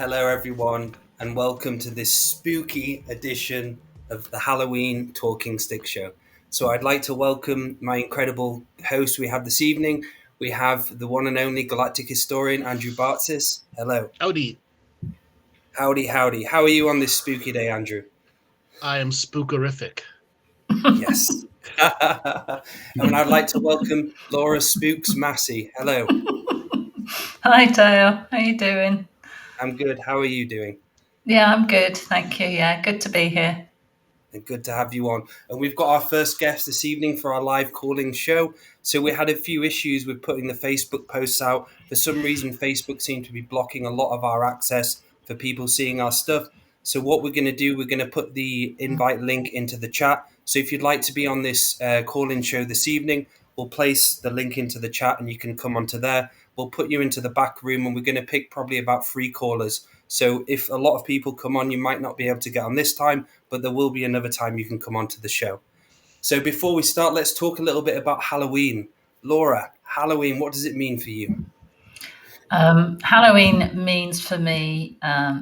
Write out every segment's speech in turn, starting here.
Hello everyone, and welcome to this spooky edition of the Halloween Talking Stick Show. So I'd like to welcome my incredible host we have this evening. We have the one and only Galactic Historian, Andrew Bartzis. Hello. Howdy. Howdy, howdy. How are you on this spooky day, Andrew? I am spookerific. Yes. And I'd like to welcome Laura Spooks Massey. Hello. Hi Dale, how you doing? I'm good. How are you doing? Yeah, I'm good, thank you. Yeah, good to be here. And good to have you on. And we've got our first guest this evening for our live calling show. So we had a few issues with putting the Facebook posts out. For some reason, Facebook seemed to be blocking a lot of our access for people seeing our stuff. So what we're going to do, we're going to put the invite link into the chat. So if you'd like to be on this call-in show this evening, we'll place the link into the chat and you can come onto there. We'll put you into the back room and we're going to pick probably about 3 callers. So if a lot of people come on, you might not be able to get on this time, but there will be another time you can come onto the show. So before we start, let's talk a little bit about Halloween. Laura, Halloween, what does it mean for you? Halloween means for me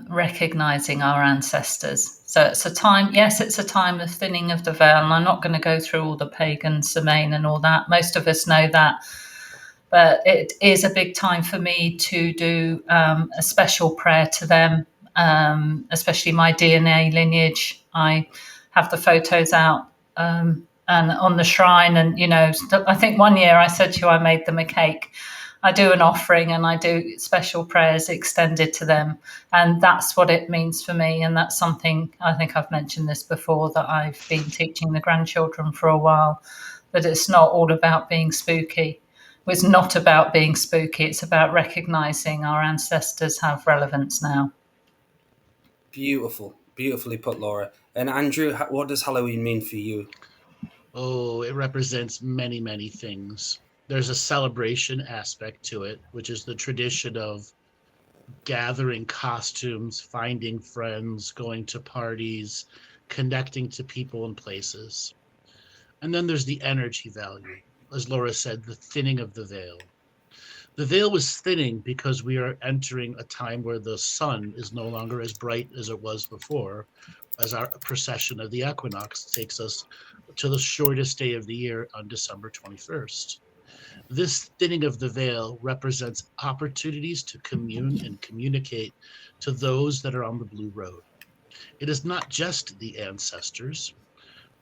recognizing our ancestors. So it's a time, yes, it's a time of thinning of the veil, and I'm not going to go through all the pagan Samhain and all that. Most of us know that. But it is a big time for me to do a special prayer to them, especially my DNA lineage. I have the photos out and on the shrine. And, you know, I think one year I said to you I made them a cake. I do an offering and I do special prayers extended to them. And that's what it means for me. And that's something, I think I've mentioned this before, that I've been teaching the grandchildren for a while, that it's not all about being spooky. It's not about being spooky. It's about recognizing our ancestors have relevance now. Beautiful. Beautifully put, Laura. And Andrew, what does Halloween mean for you? Oh, it represents many, many things. There's a celebration aspect to it, which is the tradition of gathering costumes, finding friends, going to parties, connecting to people and places. And then there's the energy value. As Laura said, the thinning of the veil. The veil was thinning because we are entering a time where the sun is no longer as bright as it was before, as our procession of the equinox takes us to the shortest day of the year on December 21st. This thinning of the veil represents opportunities to commune and communicate to those that are on the blue road. It is not just the ancestors.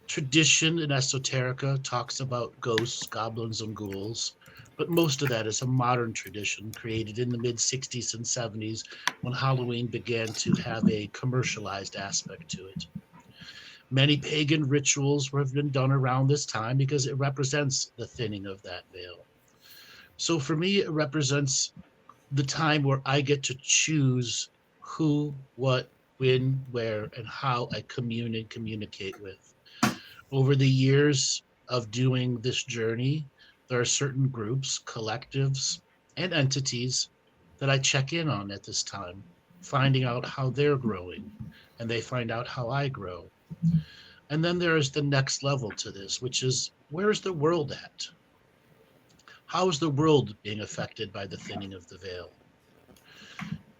Tradition in esoterica talks about ghosts, goblins, and ghouls, but most of that is a modern tradition created in the mid-60s and 70s when Halloween began to have a commercialized aspect to it. Many pagan rituals have been done around this time because it represents the thinning of that veil. So for me, it represents the time where I get to choose who, what, when, where, and how I commune and communicate with. Over the years of doing this journey, there are certain groups, collectives, and entities that I check in on at this time, finding out how they're growing, and they find out how I grow. And then there is the next level to this, which is, where is the world at? How is the world being affected by the thinning of the veil?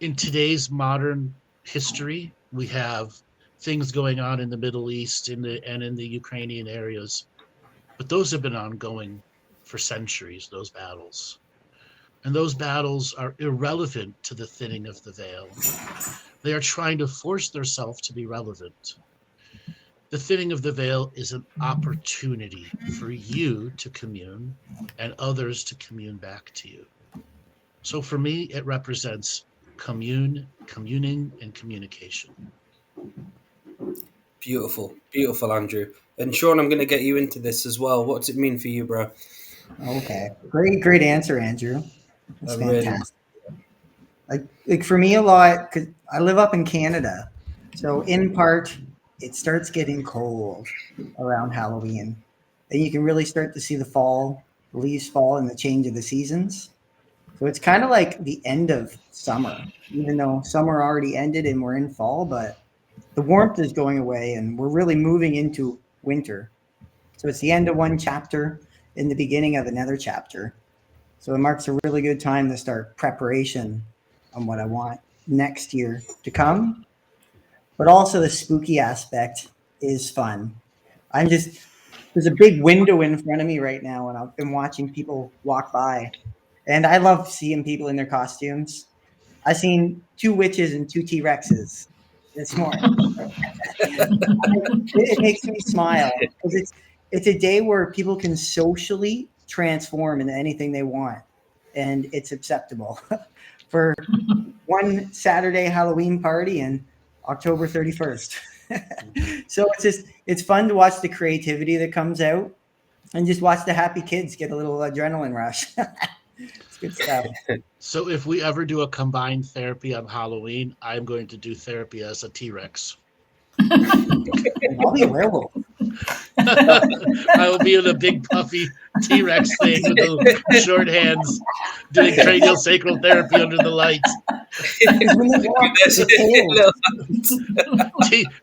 In today's modern history, we have things going on in the Middle East and in the Ukrainian areas, but those have been ongoing for centuries, those battles. And those battles are irrelevant to the thinning of the veil. They are trying to force themselves to be relevant. The thinning of the veil is an opportunity for you to commune and others to commune back to you. So for me, it represents communing, and communication. Beautiful. Beautiful, Andrew. And Sean, I'm going to get you into this as well. What does it mean for you, bro? Okay. Great answer, Andrew. That's fantastic. Really... Like for me, a lot, because I live up in Canada. So in part, it starts getting cold around Halloween. Then you can really start to see the leaves fall and the change of the seasons. So it's kind of like the end of summer, even though summer already ended and we're in fall, but the warmth is going away and we're really moving into winter. So it's the end of one chapter in the beginning of another chapter. So it marks a really good time to start preparation on what I want next year to come, but also the spooky aspect is fun. There's a big window in front of me right now, and I've been watching people walk by, and I love seeing people in their costumes. I've seen 2 witches and 2 T-Rexes this morning. It makes me smile because it's a day where people can socially transform into anything they want, and it's acceptable for one Saturday Halloween party and October 31st. So it's fun to watch the creativity that comes out and just watch the happy kids get a little adrenaline rush. It's good stuff. So if we ever do a combined therapy on Halloween, I'm going to do therapy as a T-Rex. I'll be a werewolf. I will be in a big puffy T-Rex thing with the short hands doing cranial sacral therapy under the lights.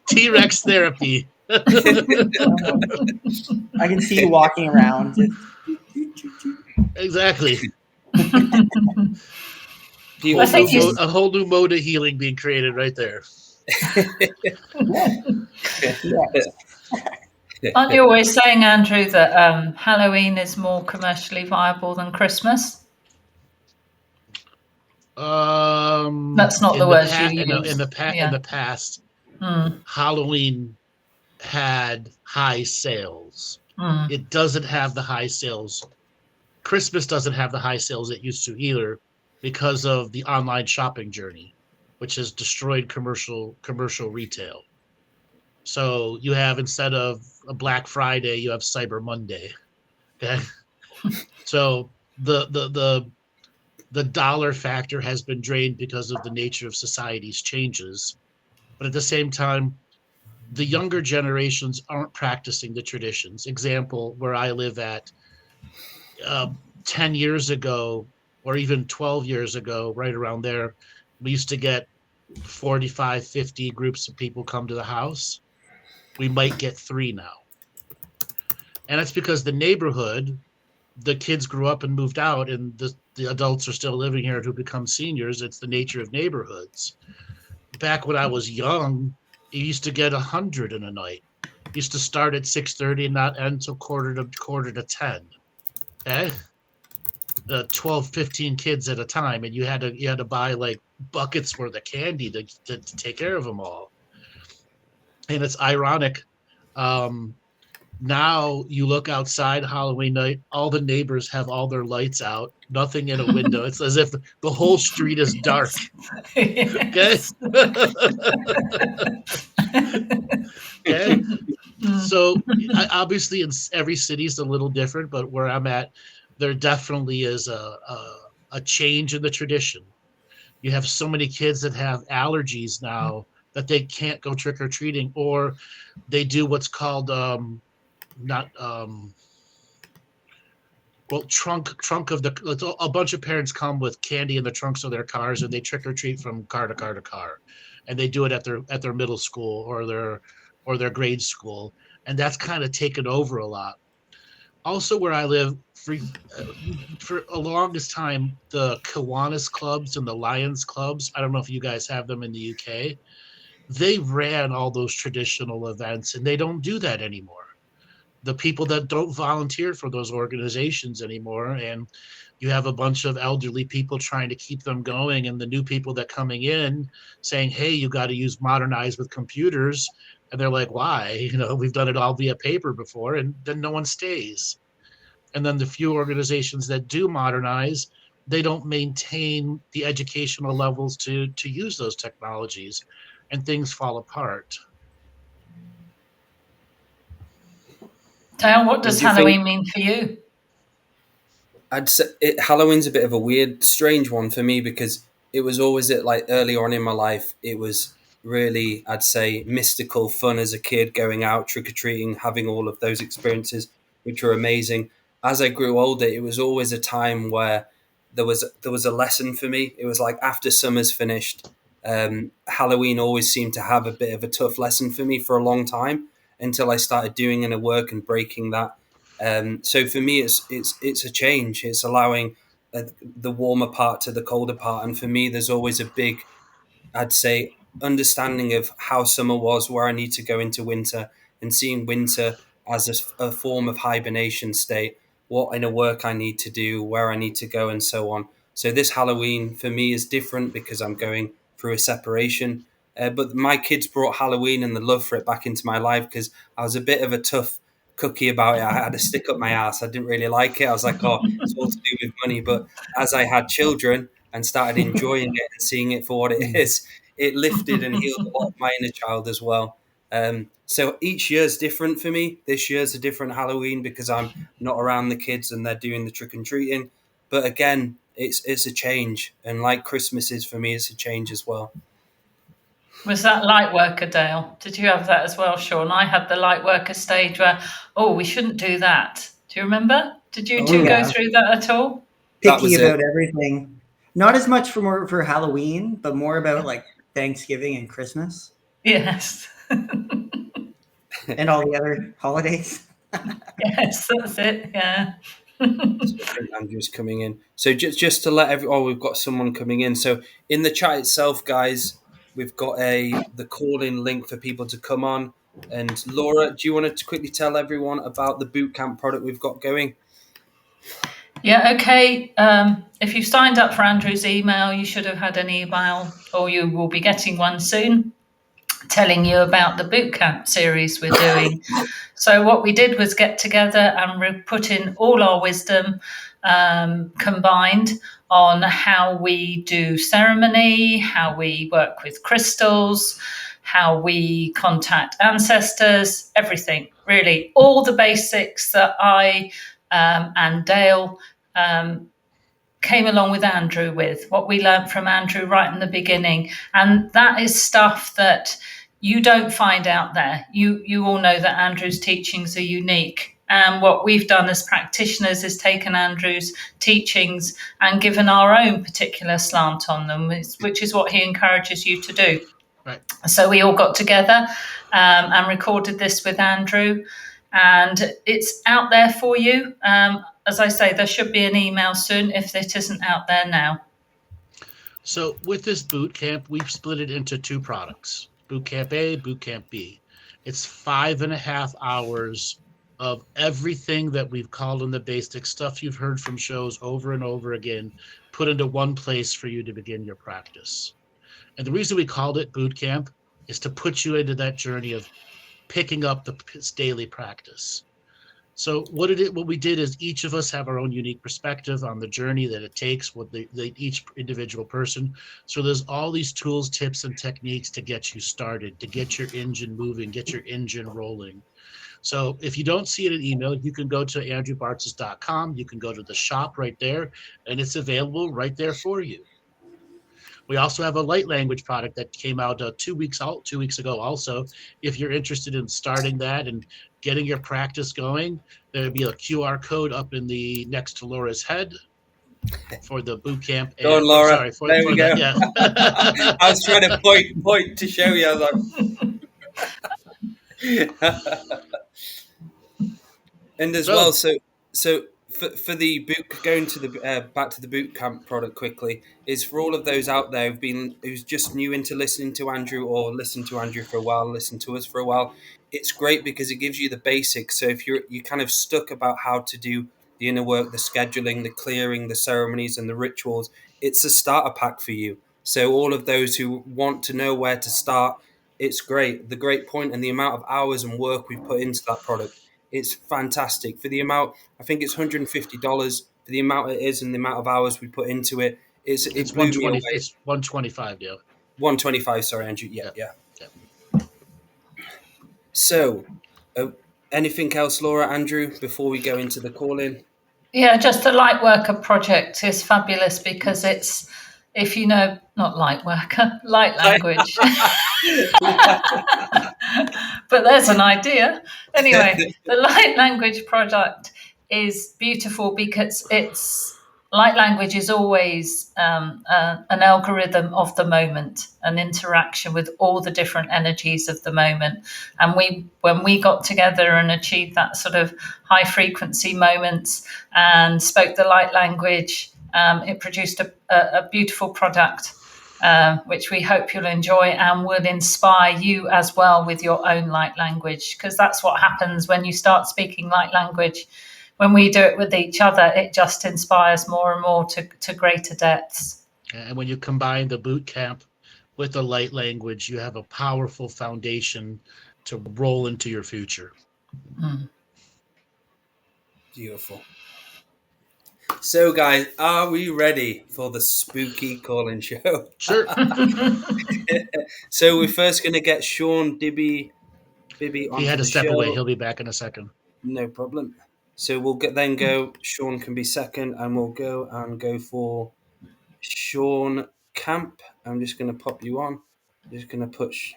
T-Rex therapy. I can see you walking around. Exactly. A whole new mode of healing being created right there. Aren't you always saying, Andrew, that Halloween is more commercially viable than Christmas? That's not the word you use. In the past, Halloween had high sales. It doesn't have the high sales. Christmas doesn't have the high sales it used to either, because of the online shopping journey, which has destroyed commercial retail. So you have, instead of a Black Friday, you have Cyber Monday. Okay. So the dollar factor has been drained because of the nature of society's changes. But at the same time, the younger generations aren't practicing the traditions. Example, where I live at, 10 years ago, or even 12 years ago, right around there, we used to get 45, 50 groups of people come to the house. We might get 3 now. And that's because the neighborhood, the kids grew up and moved out, and the adults are still living here who become seniors. It's the nature of neighborhoods. Back when I was young, you used to get 100 in a night. It used to start at 6:30 and not end until quarter to 10. Okay? 12, 15 kids at a time, and you had to buy like buckets worth of candy to take care of them all. And it's ironic. Now you look outside Halloween night, all the neighbors have all their lights out, nothing in a window. It's as if the whole street is dark. Okay. Okay. So obviously, every city is a little different, but where I'm at, there definitely is a change in the tradition. You have so many kids that have allergies now that they can't go trick or treating, or they do what's called trunk of the. A bunch of parents come with candy in the trunks of their cars, and they trick or treat from car to car to car, and they do it at their middle school or their grade school, and that's kind of taken over a lot. Also, where I live, for a longest time, the Kiwanis clubs and the Lions clubs, I don't know if you guys have them in the UK, they ran all those traditional events, and they don't do that anymore. The people that don't volunteer for those organizations anymore, and you have a bunch of elderly people trying to keep them going, and the new people that coming in saying, hey, you got to use modernize with computers. And they're like, why? We've done it all via paper before, and then no one stays. And then the few organizations that do modernize, they don't maintain the educational levels to use those technologies, and things fall apart. Dale, what does Halloween mean for you? I'd say Halloween's a bit of a weird, strange one for me, because it was always earlier on in my life, it was really, I'd say, mystical fun as a kid, going out trick-or-treating, having all of those experiences, which were amazing. As I grew older, it was always a time where there was a lesson for me. It was like after summer's finished, Halloween always seemed to have a bit of a tough lesson for me for a long time, until I started doing inner work and breaking that. So for me, it's a change. It's allowing the warmer part to the colder part, and for me, there's always a big I'd say, understanding of how summer was, where I need to go into winter, and seeing winter as a form of hibernation state, what inner work I need to do, where I need to go, and so on. So this Halloween for me is different because I'm going through a separation. But my kids brought Halloween and the love for it back into my life because I was a bit of a tough cookie about it. I had to stick up my ass. I didn't really like it. I was like, oh, it's all to do with money. But as I had children and started enjoying it and seeing it for what it is, it lifted and healed a lot of my inner child as well. So each year's different for me. This year's a different Halloween because I'm not around the kids and they're doing the trick and treating. But again, it's a change, and like Christmas is for me, it's a change as well. Was that light worker, Dale? Did you have that as well, Sean? I had the light worker stage where, oh, we shouldn't do that. Do you remember? Did you two go through that at all? Picky about everything. Not as much for Halloween, but more about like Thanksgiving and Christmas. Yes. And all the other holidays. Yes, that's it. Yeah. Andrew's coming in. So just to let we've got someone coming in. So in the chat itself, guys, we've got the call-in link for people to come on. And Laura, do you want to quickly tell everyone about the bootcamp product we've got going? Yeah, okay. If you've signed up for Andrew's email, you should have had an email, or you will be getting one soon, telling you about the bootcamp series we're doing. So what we did was get together and put in all our wisdom combined on how we do ceremony, how we work with crystals, how we contact ancestors, everything, really. All the basics that I and Dale came along with Andrew with, what we learned from Andrew right in the beginning. And that is stuff that you don't find out there. You all know that Andrew's teachings are unique. And what we've done as practitioners is taken Andrew's teachings and given our own particular slant on them, which is what he encourages you to do. Right. So we all got together and recorded this with Andrew, and it's out there for you. As I say, there should be an email soon if it isn't out there now. So with this boot camp, we've split it into two products, boot camp A, boot camp B. It's 5.5 hours of everything that we've called in the basic stuff you've heard from shows over and over again, put into one place for you to begin your practice. And the reason we called it boot camp is to put you into that journey of picking up the daily practice. So what we did is each of us have our own unique perspective on the journey that it takes with each individual person. So there's all these tools, tips, and techniques to get you started, to get your engine moving, get your engine rolling. So if you don't see it in email, you can go to andrewbartzis.com. You can go to the shop right there, and it's available right there for you. We also have a light language product that came out 2 weeks ago also. If you're interested in starting that and getting your practice going, there'll be a QR code up in the next to Laura's head for the boot camp. Go on, Laura. Sorry, there we go. Yeah. I was trying to point to show you. I was like... And as well, so for the boot, going to the back to the boot camp product quickly, is for all of those out there who's just new into listening to Andrew or listened to Andrew for a while, listened to us for a while. It's great because it gives you the basics. So if you're kind of stuck about how to do the inner work, the scheduling, the clearing, the ceremonies, and the rituals, it's a starter pack for you. So all of those who want to know where to start, it's great. The great point and the amount of hours and work we've put into that product. It's fantastic for the amount. I think it's $150 for the amount it is and the amount of hours we put into it. It's blew me away. It's $125, yeah. $125. Sorry, Andrew. Yeah. So, anything else, Laura, Andrew, before we go into the call-in? Yeah, just the light worker project is fabulous because it's, if you know, not light worker, light language. But there's an idea. Anyway, the light language product is beautiful because light language is always an algorithm of the moment, an interaction with all the different energies of the moment. And when we got together and achieved that sort of high frequency moments and spoke the light language, it produced a beautiful product. which we hope you'll enjoy and will inspire you as well with your own light language, because that's what happens when you start speaking light language. When we do it with each other, it just inspires more and more to greater depths. And when you combine the boot camp with the light language, you have a powerful foundation to roll into your future. Beautiful. So, guys, are we ready for the spooky call-in show? Sure. So we're first going to get Sean Bibby on. He had to the step show. away. He'll be back in a second. No problem. So we'll then go. Sean can be second, and we'll go for Sean Camp. I'm just going to pop you on. Just going to push.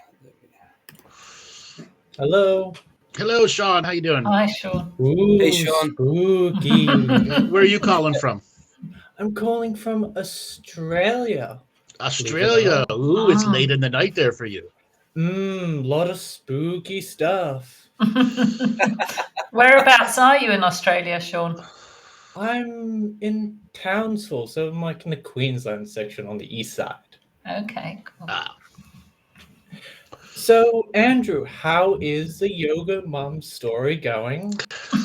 Hello. Hello, Sean. How you doing? Hi, Sean. Ooh, Hey, Sean. spooky. Where are you calling from? I'm calling from Australia. Australia. Ooh, it's late in the night there for you. Lot of spooky stuff. Whereabouts are you in Australia, Sean? I'm in Townsville, so I'm like in the Queensland section on the east side. Okay, cool. So, Andrew, how is the Yoga Mom story going?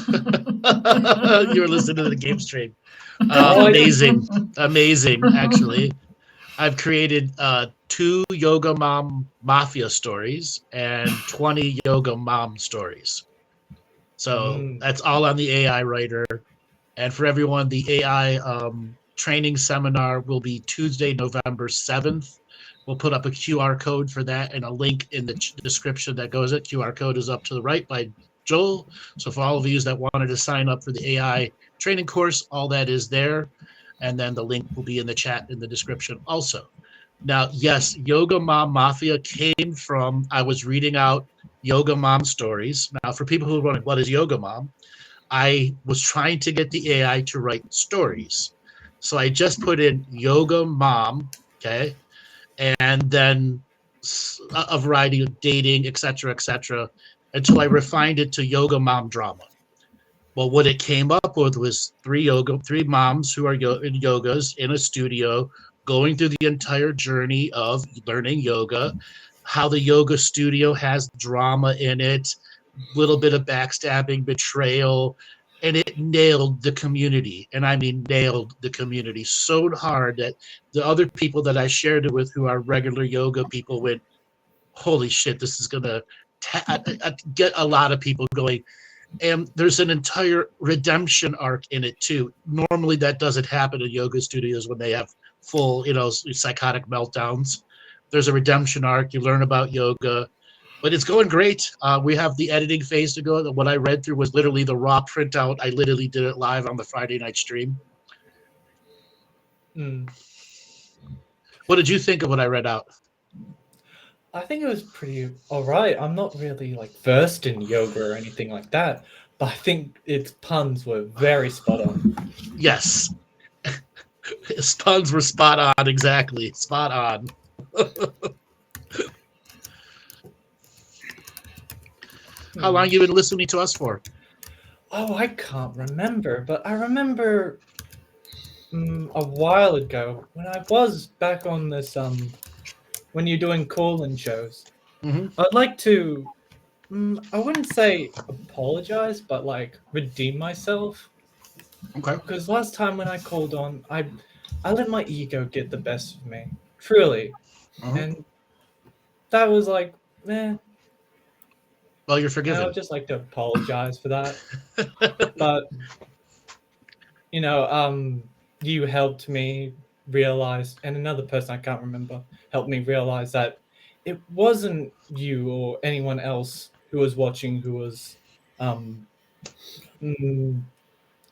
You were listening to the game stream. Amazing, actually. I've created 2 Yoga Mom Mafia stories and 20 Yoga Mom stories. So that's all on the AI writer. And for everyone, the AI training seminar will be Tuesday, November 7th. We'll put up a QR code for that and a link in the description that goes it. QR code is up to the right by Joel. So for all of you that wanted to sign up for the AI training course, all that is there. And then the link will be in the chat in the description also. Now, yes, Yoga Mom Mafia came from, I was reading out Yoga Mom stories. Now, for people who are wondering, what is Yoga Mom? I was trying to get the AI to write stories. So I just put in Yoga Mom, okay? And then a variety of dating, etc., until I refined it to Yoga Mom drama. Well, what it came up with was 3 moms who are in yogas in a studio, going through the entire journey of learning yoga, how the yoga studio has drama in it, little bit of backstabbing, betrayal, and it nailed the community. And I mean nailed the community so hard that the other people that I shared it with who are regular yoga people went, holy shit, this is going to get a lot of people going. And there's an entire redemption arc in it too. Normally that doesn't happen in yoga studios when they have full, psychotic meltdowns. There's a redemption arc. You learn about yoga. But it's going great. We have the editing phase to go. What I read through was literally the raw printout. I literally did it live on the Friday night stream. What did you think of what I read out? I think it was pretty all right. I'm not really versed in yoga or anything like that, but I think its puns were very spot on. Yes. His puns were spot on, exactly. Spot on. How long you been listening to us for? Oh, I can't remember, but I remember a while ago when I was back on this when you're doing call-in shows. I'd like to I wouldn't say apologize, but redeem myself. Okay. Because last time when I called on, I let my ego get the best of me, truly, and that was meh. Well, you're forgiven. I would just like to apologize for that. But you helped me realize, and another person I can't remember helped me realize that it wasn't you or anyone else who was watching who was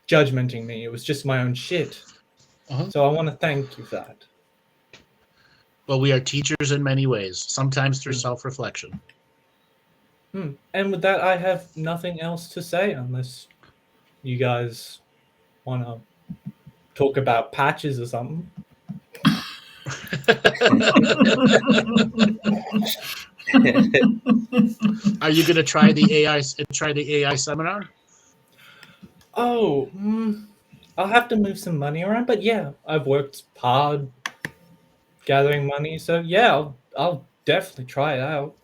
judgmenting me. It was just my own shit. So I want to thank you for that. Well, we are teachers in many ways, sometimes through self-reflection. And with that, I have nothing else to say unless you guys want to talk about patches or something. Are you going to try the AI seminar? Oh, I'll have to move some money around, but yeah, I've worked hard gathering money. So yeah, I'll definitely try it out.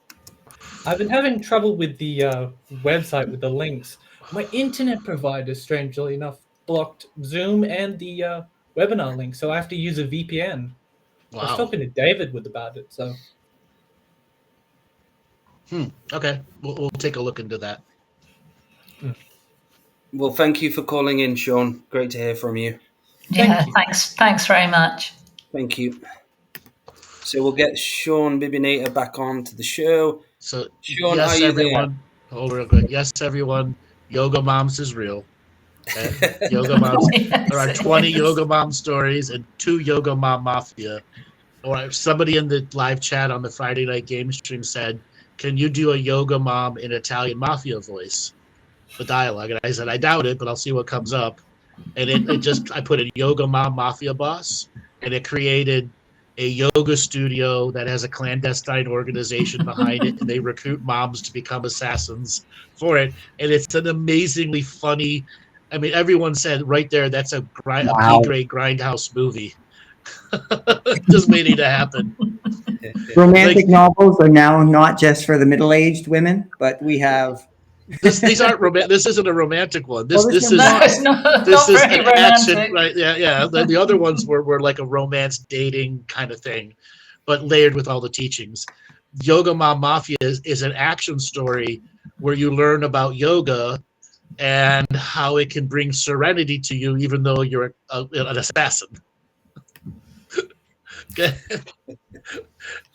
I've been having trouble with the website with the links. My internet provider, strangely enough, blocked Zoom and the webinar link, so I have to use a VPN. I was Wow. talking to David about it, so Okay, we'll take a look into that. Well, thank you for calling in, Sean. Great to hear from you. Yeah, you. thanks very much. Thank you. So we'll get Sean Bibinator back on to the show. So Sean, yes, are you everyone. Hold real quick. Yes, everyone. Yoga Moms is real. Okay? Yoga Moms. Yes, There are it 20 is. Yoga Mom stories and 2 Yoga Mom Mafia. Or somebody in the live chat on the Friday night game stream said, "Can you do a Yoga Mom in Italian Mafia voice?" The dialogue. And I said, I doubt it, but I'll see what comes up. And it just, I put in Yoga Mom Mafia Boss, and it created a yoga studio that has a clandestine organization behind it, and they recruit moms to become assassins for it. And it's an amazingly funny. I mean, everyone said right there that's a Wow. B-grade grindhouse movie. Just waiting to happen. Romantic novels are now not just for the middle-aged women, but we have. These aren't romantic. This isn't a romantic one. This Well, this this is No, it's not this is very an action, romantic. right? Yeah. The other ones were like a romance dating kind of thing, but layered with all the teachings. Yoga Mom Mafia is an action story where you learn about yoga and how it can bring serenity to you, even though you're an assassin. Okay.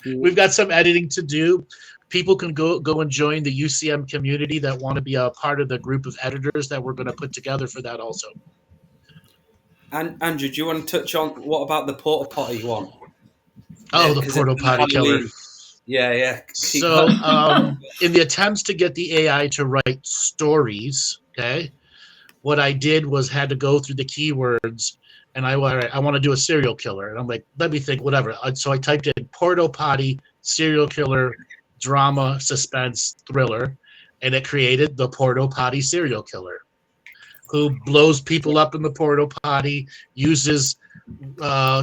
We've got some editing to do. People can go and join the UCM community that want to be a part of the group of editors that we're going to put together for that also. And Andrew, do you want to touch on what about the porta potty one? Oh, the porta potty killer. Yeah. So, in the attempts to get the AI to write stories, okay, what I did was had to go through the keywords, and I want to do a serial killer, and I'm like, let me think, whatever. So I typed in porta potty serial killer drama suspense thriller, and it created the porta potty serial killer, who blows people up in the porta potty, uses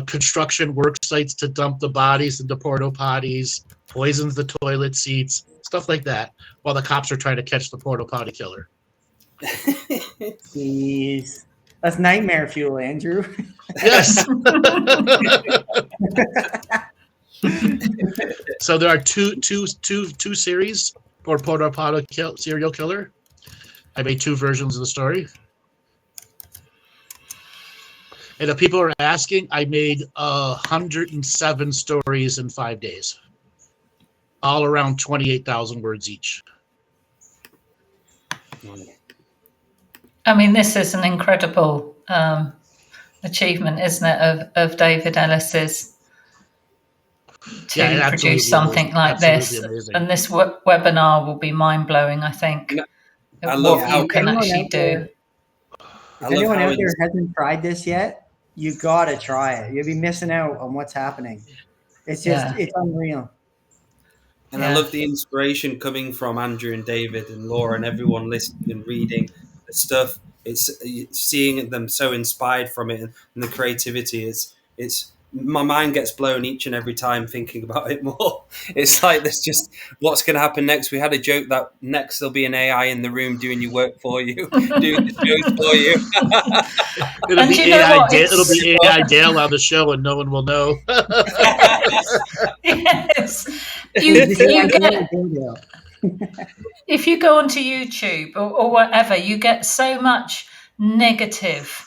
construction work sites to dump the bodies into porta potties, poisons the toilet seats, stuff like that, while the cops are trying to catch the porta potty killer. Jeez. That's nightmare fuel, Andrew. Yes. So there are two series for porta potty serial killer. I made 2 versions of the story. And if people are asking, I made 107 stories in 5 days, all around 28,000 words each. I mean, this is an incredible achievement, isn't it, of David Ellis's to produce something like this. Amazing. And this webinar will be mind-blowing, I think, I love what how you can actually do. If anyone out there hasn't tried this yet, you got to try it. You'll be missing out on what's happening. It's just, it's unreal. And I love the inspiration coming from Andrew and David and Laura and everyone listening and reading the stuff. It's seeing them so inspired from it and the creativity. It's my mind gets blown each and every time thinking about it more. It's like there's just what's going to happen next. We had a joke that next there'll be an AI in the room doing your work for you, doing the shows for you. It'll be AI Dale on the show, and no one will know. Yes, if you go onto YouTube or whatever, you get so much negative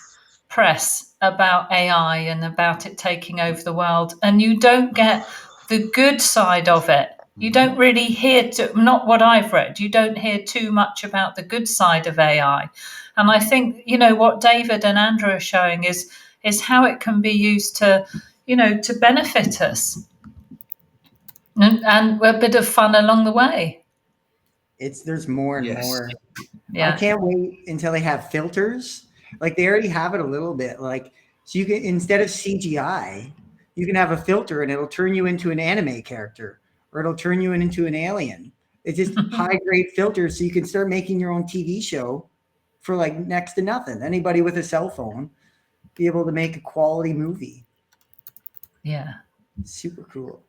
press about AI and about it taking over the world, and you don't get the good side of it. You don't really hear, not what I've read, you don't hear too much about the good side of AI. And I think, what David and Andrew are showing is how it can be used to, to benefit us. And a bit of fun along the way. There's more and more. Yeah. I can't wait until they have filters. Like they already have it a little bit. Like, so you can, instead of CGI, you can have a filter and it'll turn you into an anime character, or it'll turn you into an alien. It's just high grade filters. So you can start making your own TV show for like next to nothing. Anybody with a cell phone be able to make a quality movie. Yeah. Super cool.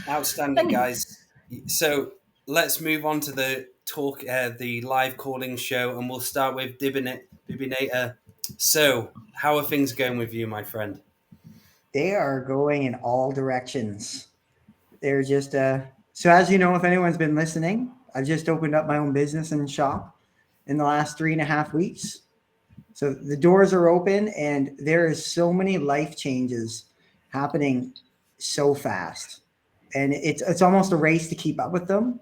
Outstanding, guys. So let's move on to the talk, the live calling show, and we'll start with Dibinator. So, how are things going with you, my friend? They are going in all directions. They're just so as you know, if anyone's been listening, I've just opened up my own business and shop in the last 3.5 weeks. So the doors are open, and there is so many life changes happening so fast, and it's almost a race to keep up with them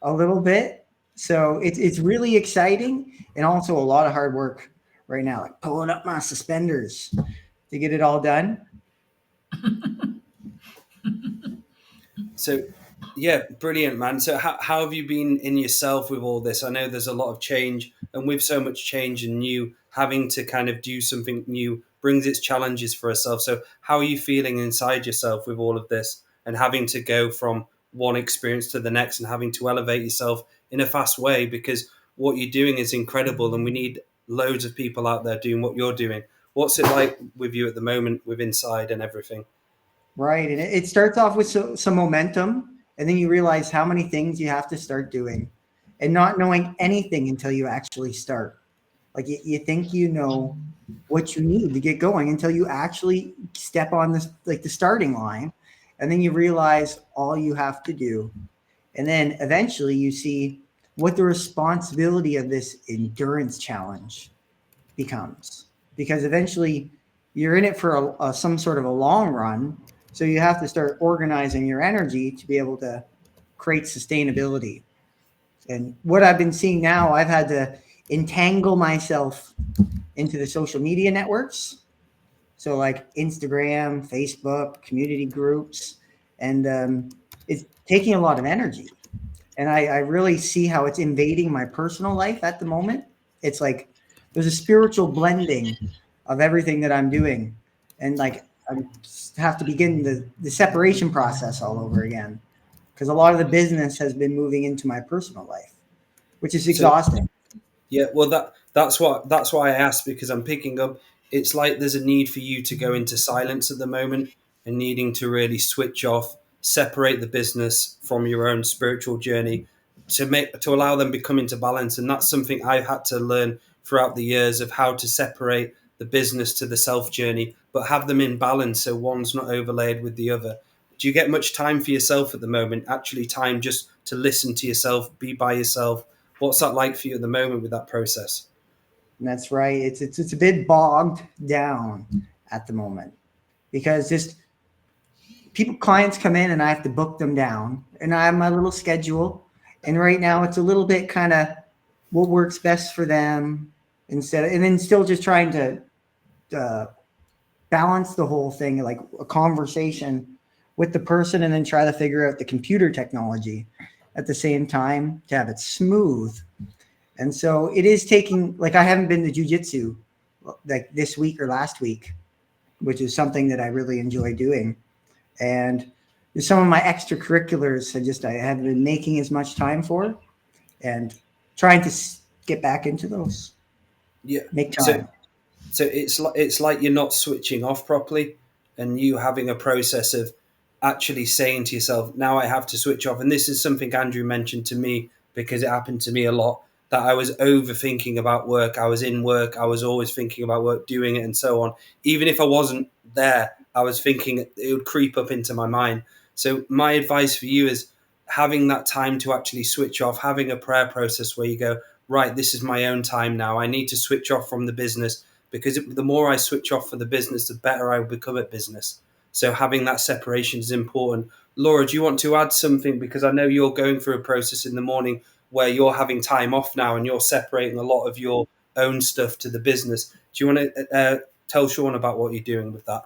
a little bit. So it's really exciting, and also a lot of hard work right now, like pulling up my suspenders to get it all done. So, yeah, brilliant, man. So, how have you been in yourself with all this? I know there's a lot of change, and with so much change and new, having to kind of do something new brings its challenges for yourself. So, how are you feeling inside yourself with all of this and having to go from one experience to the next and having to elevate yourself in a fast way? Because what you're doing is incredible, and we need loads of people out there doing what you're doing. What's it like with you at the moment with inside and everything? Right. And it starts off with some momentum, and then you realize how many things you have to start doing and not knowing anything until you actually start. Like you think you know what you need to get going until you actually step on this, like the starting line. And then you realize all you have to do. And then eventually you see what the responsibility of this endurance challenge becomes, because eventually you're in it for some sort of a long run. So you have to start organizing your energy to be able to create sustainability. And what I've been seeing now, I've had to entangle myself into the social media networks. So like Instagram, Facebook, community groups, and it's taking a lot of energy. And I really see how it's invading my personal life at the moment. It's like there's a spiritual blending of everything that I'm doing. And like I have to begin the separation process all over again, because a lot of the business has been moving into my personal life, which is exhausting. Yeah, well, that's why I asked, because I'm picking up. It's like there's a need for you to go into silence at the moment and needing to really switch off, separate the business from your own spiritual journey to allow them to come into balance. And that's something I've had to learn throughout the years of how to separate the business to the self journey, but have them in balance so one's not overlaid with the other. Do you get much time for yourself at the moment? Actually, time just to listen to yourself, be by yourself. What's that like for you at the moment with that process? And that's right. It's a bit bogged down at the moment, because just clients come in and I have to book them down, and I have my little schedule. And right now it's a little bit kind of what works best for them and then still just trying to balance the whole thing, like a conversation with the person, and then try to figure out the computer technology at the same time to have it smooth. And so it is taking, like, I haven't been to jiu-jitsu like this week or last week, which is something that I really enjoy doing. And some of my extracurriculars I haven't been making as much time for, and trying to get back into those. Yeah. Make time. So it's like you're not switching off properly, and you having a process of actually saying to yourself, now I have to switch off. And this is something Andrew mentioned to me, because it happened to me a lot, that I was overthinking about work. I was in work. I was always thinking about work, doing it and so on. Even if I wasn't there, I was thinking it would creep up into my mind. So my advice for you is having that time to actually switch off, having a prayer process where you go, right, this is my own time now. I need to switch off from the business, because the more I switch off for the business, the better I will become at business. So having that separation is important. Laura, do you want to add something? Because I know you're going through a process in the morning where you're having time off now and you're separating a lot of your own stuff to the business. Do you want to tell Sean about what you're doing with that?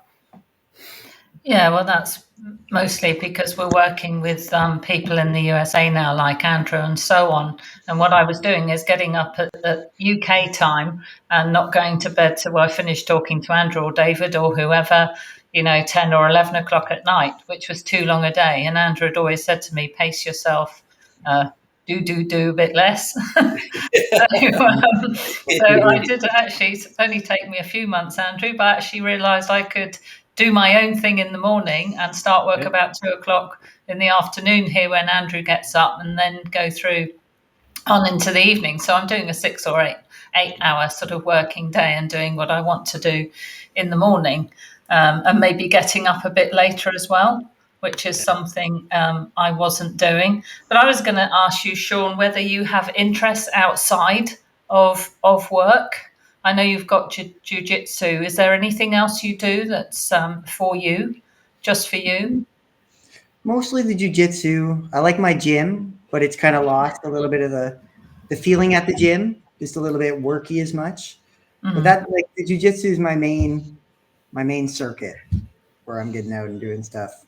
Yeah, well, that's mostly because we're working with people in the USA now, like Andrew and so on. And what I was doing is getting up at UK time and not going to bed till I finished talking to Andrew or David or whoever, 10 or 11 o'clock at night, which was too long a day. And Andrew had always said to me, pace yourself, do a bit less. So I did actually, it's only taken me a few months, Andrew, but I actually realised I could do my own thing in the morning and start work about 2:00 in the afternoon here when Andrew gets up, and then go through on into the evening. So I'm doing a 6 or 8 hour sort of working day and doing what I want to do in the morning, and maybe getting up a bit later as well, which is something I wasn't doing. But I was going to ask you, Sean, whether you have interests outside of work. I know you've got jiu-jitsu. Is there anything else you do that's for you, just for you? Mostly the jujitsu. I like my gym, but it's kind of lost a little bit of the feeling at the gym. Just a little bit worky as much. But that, like, the jujitsu is my main circuit where I'm getting out and doing stuff.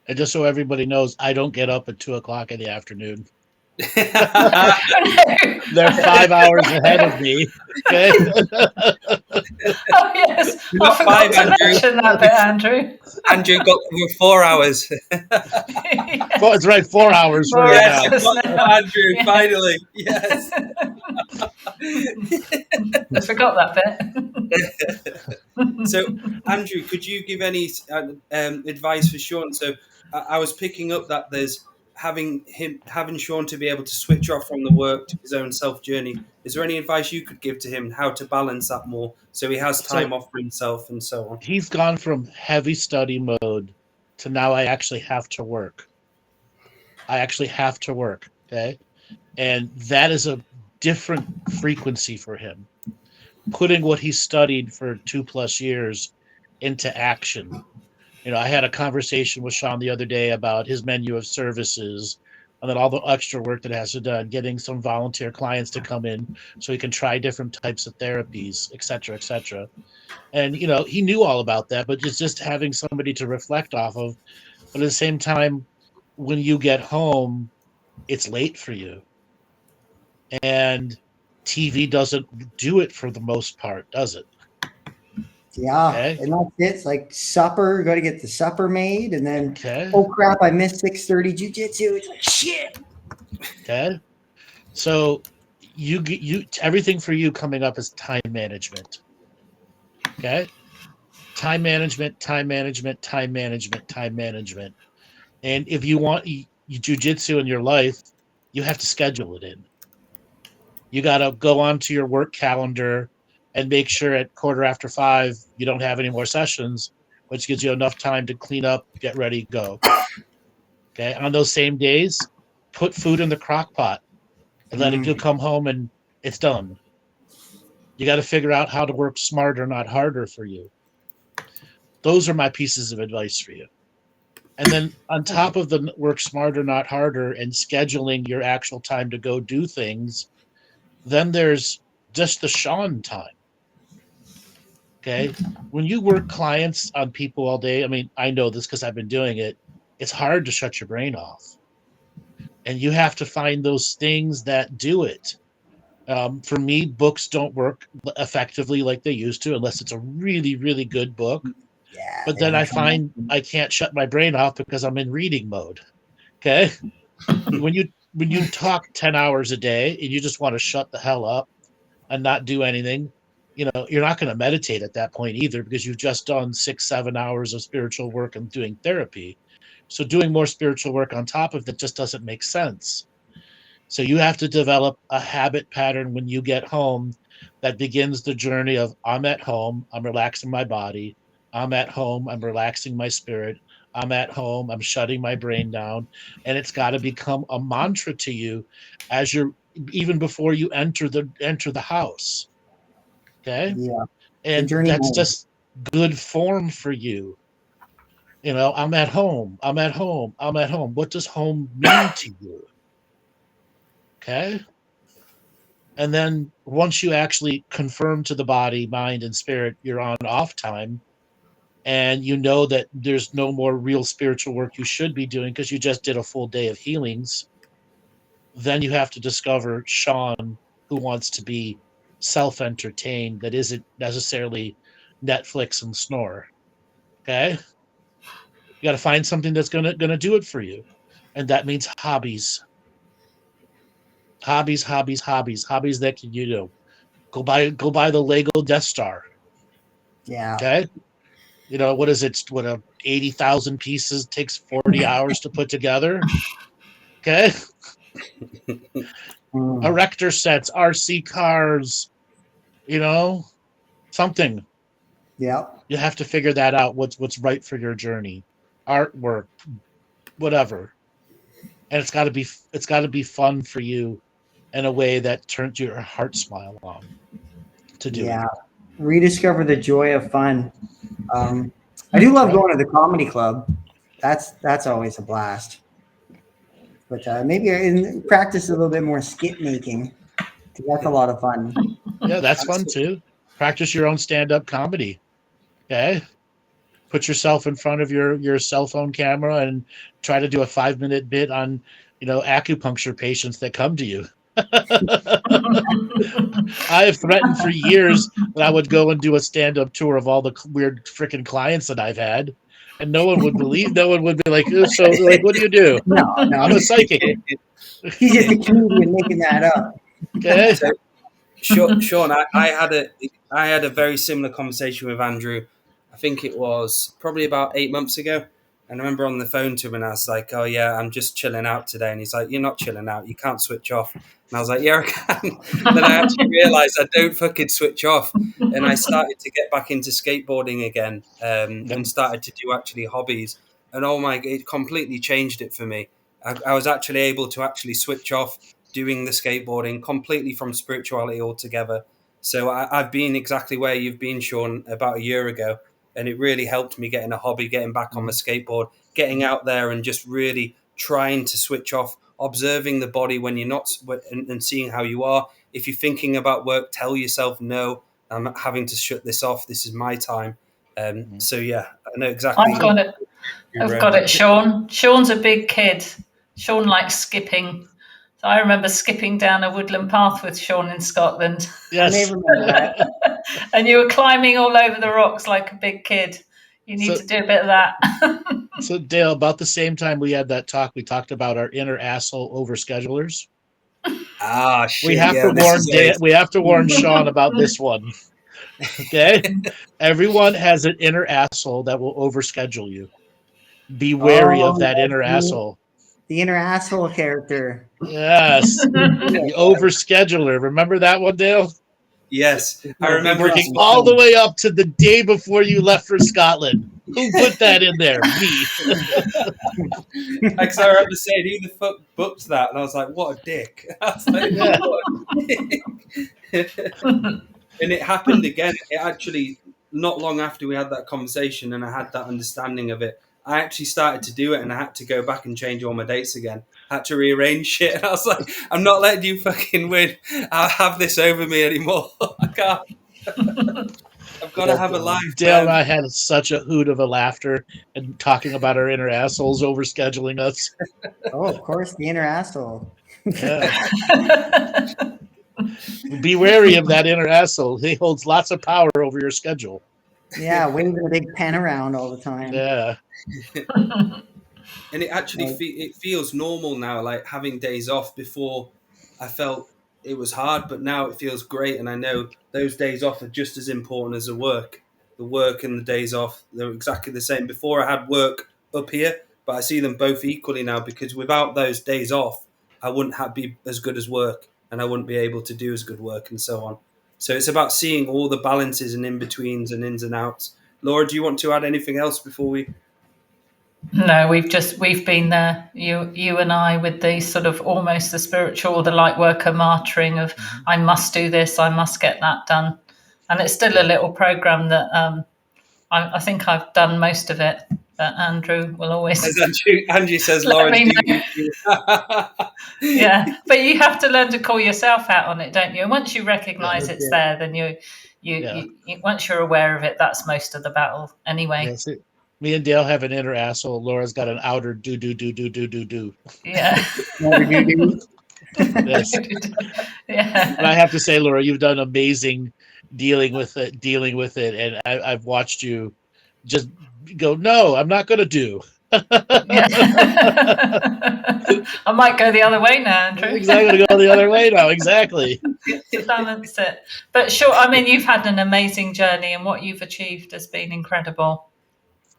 And just so everybody knows, I don't get up at 2:00 in the afternoon. They're 5 hours ahead of me. Okay? Oh, yes. I forgot to mention that bit, Andrew. Andrew got over 4 hours. Well, it's right, 4 hours for you now. Andrew, finally. Yes. I forgot that bit. So, Andrew, could you give any advice for Sean? So, I was picking up that there's having Sean to be able to switch off from the work to his own self journey. Is there any advice you could give to him how to balance that more so he has time off for himself and so on? He's gone from heavy study mode to now I actually have to work. Okay? And that is a different frequency for him. Putting what he studied for 2+ years into action. I had a conversation with Sean the other day about his menu of services and then all the extra work that has to be done, getting some volunteer clients to come in so he can try different types of therapies, et cetera, et cetera. And, he knew all about that, but it's just having somebody to reflect off of. But at the same time, when you get home, it's late for you. And TV doesn't do it for the most part, does it? Yeah, okay. And that's it. It's like supper. Got to get the supper made, and then oh crap, I missed 6:30 jujitsu. It's like shit. Okay, so you everything for you coming up is time management. Okay, time management. And if you want jujitsu in your life, you have to schedule it in. You got to go onto your work calendar and make sure at 5:15 you don't have any more sessions, which gives you enough time to clean up, get ready, go. Okay. On those same days, put food in the crock pot and let it come home and it's done. You got to figure out how to work smarter, not harder for you. Those are my pieces of advice for you. And then on top of the work smarter, not harder, and scheduling your actual time to go do things, then there's just the Sean time. Okay. When you work clients on people all day, I mean, I know this because I've been doing it. It's hard to shut your brain off. And you have to find those things that do it. For me, books don't work effectively like they used to, unless it's a really, really good book. Yeah, but then I find I can't shut my brain off because I'm in reading mode. Okay. When you talk 10 hours a day and you just want to shut the hell up and not do anything, you're not going to meditate at that point either, because you've just done 6-7 hours of spiritual work and doing therapy. So doing more spiritual work on top of that just doesn't make sense. So you have to develop a habit pattern when you get home that begins the journey of I'm at home, I'm relaxing my body. I'm at home, I'm relaxing my spirit. I'm at home, I'm shutting my brain down. And it's got to become a mantra to you as you're, even before you enter the house. Okay. Yeah. And that's just good form for you. I'm at home. What does home mean to you? Okay. And then once you actually confirm to the body, mind, and spirit, you're on off time, and you know that there's no more real spiritual work you should be doing because you just did a full day of healings, then you have to discover Sean, who wants to be self-entertained, that isn't necessarily Netflix and snore. Okay? You got to find something that's gonna do it for you, and that means hobbies. Hobbies that you do. Go buy the Lego Death Star. Yeah. Okay. You know, what is it? What 80,000 pieces takes 40 hours to put together. Okay. Erector sets, RC cars, you know, something. Yeah. You have to figure that out. What's right for your journey, artwork, whatever. And it's got to be fun for you in a way that turns your heart smile on to do Yeah. it. Rediscover the joy of fun. I do love going to the comedy club. That's always a blast. But maybe practice a little bit more skit making. That's a lot of fun. Yeah, that's fun too. Practice your own stand-up comedy. Okay. Put yourself in front of your cell phone camera and try to do a 5-minute bit on, acupuncture patients that come to you. I have threatened for years that I would go and do a stand-up tour of all the weird freaking clients that I've had, and no one would believe. No one would be like, "So, like, what do you do?" No, I'm a psychic. He's just a comedian making that up. Okay. So, Sean, I had a very similar conversation with Andrew. I think it was probably about 8 months ago. And I remember on the phone to him and I was like, "Oh yeah, I'm just chilling out today." And he's like, "You're not chilling out. You can't switch off." And I was like, "Yeah, I can." Then I actually realized I don't fucking switch off. And I started to get back into skateboarding again, and started to do actually hobbies. And oh my, it completely changed it for me. I was actually able to actually switch off doing the skateboarding completely from spirituality altogether. So I've been exactly where you've been, Sean, about a year ago. And it really helped me getting a hobby, getting back on my skateboard, getting out there and just really trying to switch off, observing the body when you're not, and seeing how you are. If you're thinking about work, tell yourself, no, I'm having to shut this off. This is my time. So yeah, I know exactly. I've got it, Sean. Sean's a big kid. Sean likes skipping. So I remember skipping down a woodland path with Sean in Scotland. Yes. I may remember that. And you were climbing all over the rocks like a big kid. You need to do a bit of that. So, Dale, about the same time we had that talk, we talked about our inner asshole overschedulers. Ah, shit. We have to warn Sean about this one. Okay? Everyone has an inner asshole that will overschedule you. Be wary of that inner asshole. The inner asshole character. Yes. The overscheduler. Remember that one, Dale? Yes. I remember working all the way up to the day before you left for Scotland. Who put that in there? Me. Because I remember saying, "Who the fuck booked that?" And I was like, "What a dick!" I was like, "What a dick." And it happened again. It actually, not long after we had that conversation and I had that understanding of it, I actually started to do it, and I had to go back and change all my dates again. I had to rearrange shit, and I was like, "I'm not letting you fucking win. I'll have this over me anymore. I can't. I've got to have a life." Dale and I had such a hoot of a laughter and talking about our inner assholes overscheduling us. Oh, of course, the inner asshole. Yeah. Be wary of that inner asshole. He holds lots of power over your schedule. Yeah, waving a big pen around all the time. Yeah. And it actually it feels normal now, like having days off. Before I felt it was hard, but now it feels great. And I know those days off are just as important as the work. The work and the days off, they're exactly the same. Before I had work up here, but I see them both equally now, because without those days off, I wouldn't be as good as work, and I wouldn't be able to do as good work, and so on. So it's about seeing all the balances and in-betweens and ins and outs. Laura, do you want to add anything else before we... No, we've been there, you and I, with the sort of almost the spiritual, the light worker martyring of I must do this, I must get that done. And it's still a little program that I think I've done most of it, but Andrew will always... As Andrew says, Laura, yeah, but you have to learn to call yourself out on it, don't you? And once you recognise it's there, then you once you're aware of it, that's most of the battle anyway. Yes, me and Dale have an inner asshole. Laura's got an outer do. Yeah. Yes. Yeah. And I have to say, Laura, you've done amazing dealing with it, and I've watched you just go, no, I'm not going to do. Yeah. I might go the other way now, Andrew. Exactly, go the other way now. Exactly. to balance it. But sure, I mean, you've had an amazing journey, and what you've achieved has been incredible.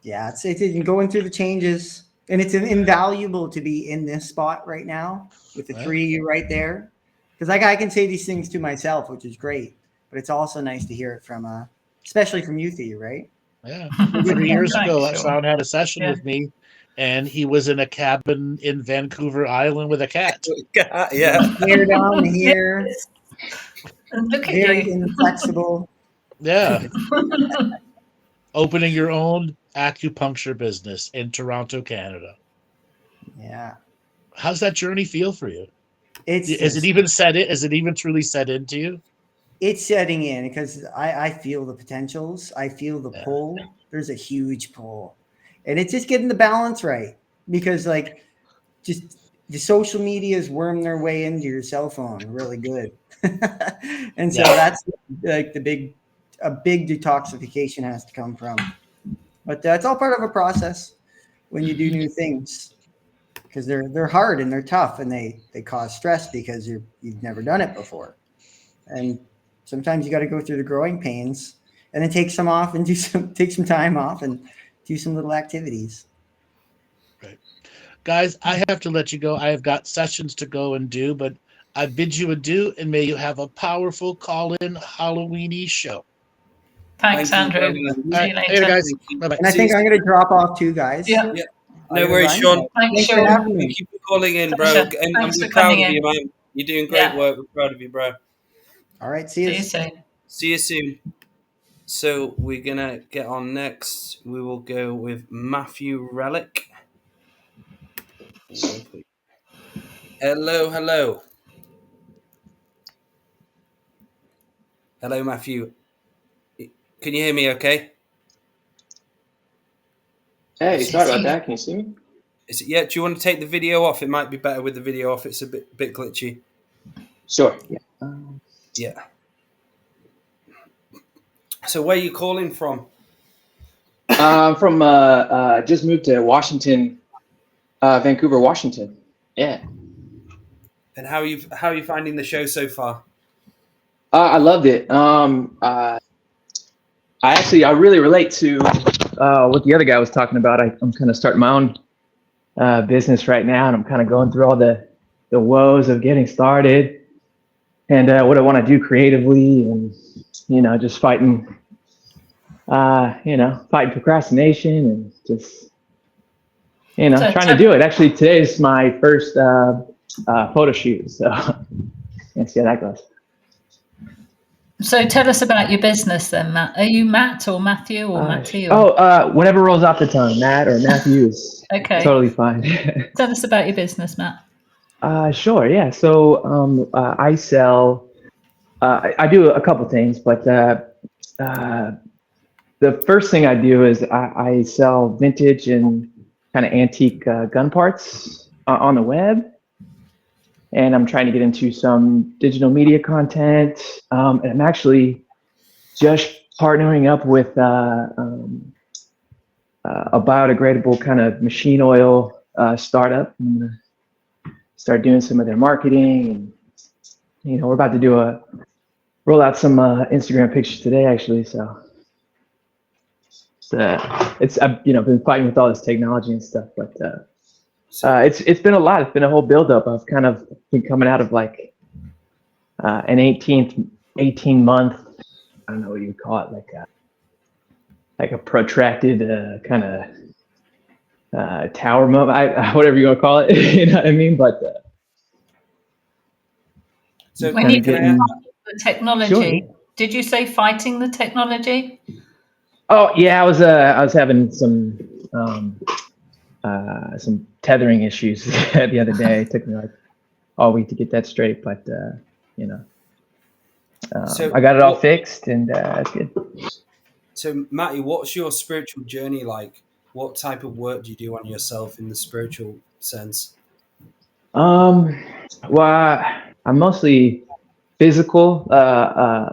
Yeah, it's going through the changes, and it's invaluable to be in this spot right now with the three of you right there, because I can say these things to myself, which is great, but it's also nice to hear it from, especially from you three, right? Yeah. 3 years ago, Sure. Sean had a session with me, and he was in a cabin in Vancouver Island with a cat. Yeah. Hair down here, And look at very you. inflexible. Yeah. Opening your own acupuncture business in Toronto, Canada. Yeah, How's that journey feel for you? it's Is it even truly set into you? it's setting in because I feel the potentials. I feel the Yeah. pull. There's a huge pull, and it's just getting the balance right because like just the social medias worm their way into your cell phone really good, and so that's like a big detoxification has to come from. But that's all part of a process when you do new things because they're hard and they're tough and they cause stress because you've never done it before. And sometimes you got to go through the growing pains and then take some off and take some time off and do some little activities. Right. Guys, I have to let you go. I have got sessions to go and do, but I bid you adieu, and may you have a powerful call-in Halloweeny show. Thanks, Thank you, Andrew. everyone. See you later. Later, guys. Bye-bye. And I think I'm going to drop off too, guys. Yeah. No worries, Sean. Thanks, for Sean. having Thank me. you for calling in, bro. Pleasure. And Thanks we're for proud coming of you, in. man. You're doing great Yeah. work. We're proud of you, bro. All right. See you soon. See you soon. So we're going to get on next. We will go with Matthew Relic. Hello. Hello, Matthew. Can you hear me okay? Hey, sorry about that. Can you see me? Yeah, do you want to take the video off? It might be better with the video off. It's a bit glitchy. Sure. Yeah. So where are you calling from? From just moved to Washington, Vancouver, Washington. Yeah. And how are you finding the show so far? I loved it. I really relate to what the other guy was talking about. I'm kind of starting my own business right now, and I'm kind of going through all the woes of getting started and what I want to do creatively, and just fighting procrastination and just trying to do it. Actually, today is my first photo shoot, so let's see how that goes. So tell us about your business then, Matt. Are you Matt or Matthew or Matthew? Whatever rolls off the tongue, Matt or Matthew is Okay. totally fine. Tell us about your business, Matt. Sure, yeah. So I sell, I do a couple things, but the first thing I do is I sell vintage and kind of antique gun parts on the web. And I'm trying to get into some digital media content. And I'm actually just partnering up with a biodegradable kind of machine oil startup. I'm gonna start doing some of their marketing. And, we're about to roll out some Instagram pictures today, actually. So I've been fighting with all this technology and stuff, but it's been a lot. It's been a whole buildup. I've kind of been coming out of like an 18-month, I don't know what you would call it, like a protracted kind of tower moment, whatever you want to call it. You know what I mean? But so when you getting the technology, Sure. Did you say fighting the technology? Oh yeah, I was having some tethering issues the other day. It took me like all week to get that straight, but So I got it all fixed, and that's good. So Matty, what's your spiritual journey like? What type of work do you do on yourself in the spiritual sense? Well, I'm mostly physical,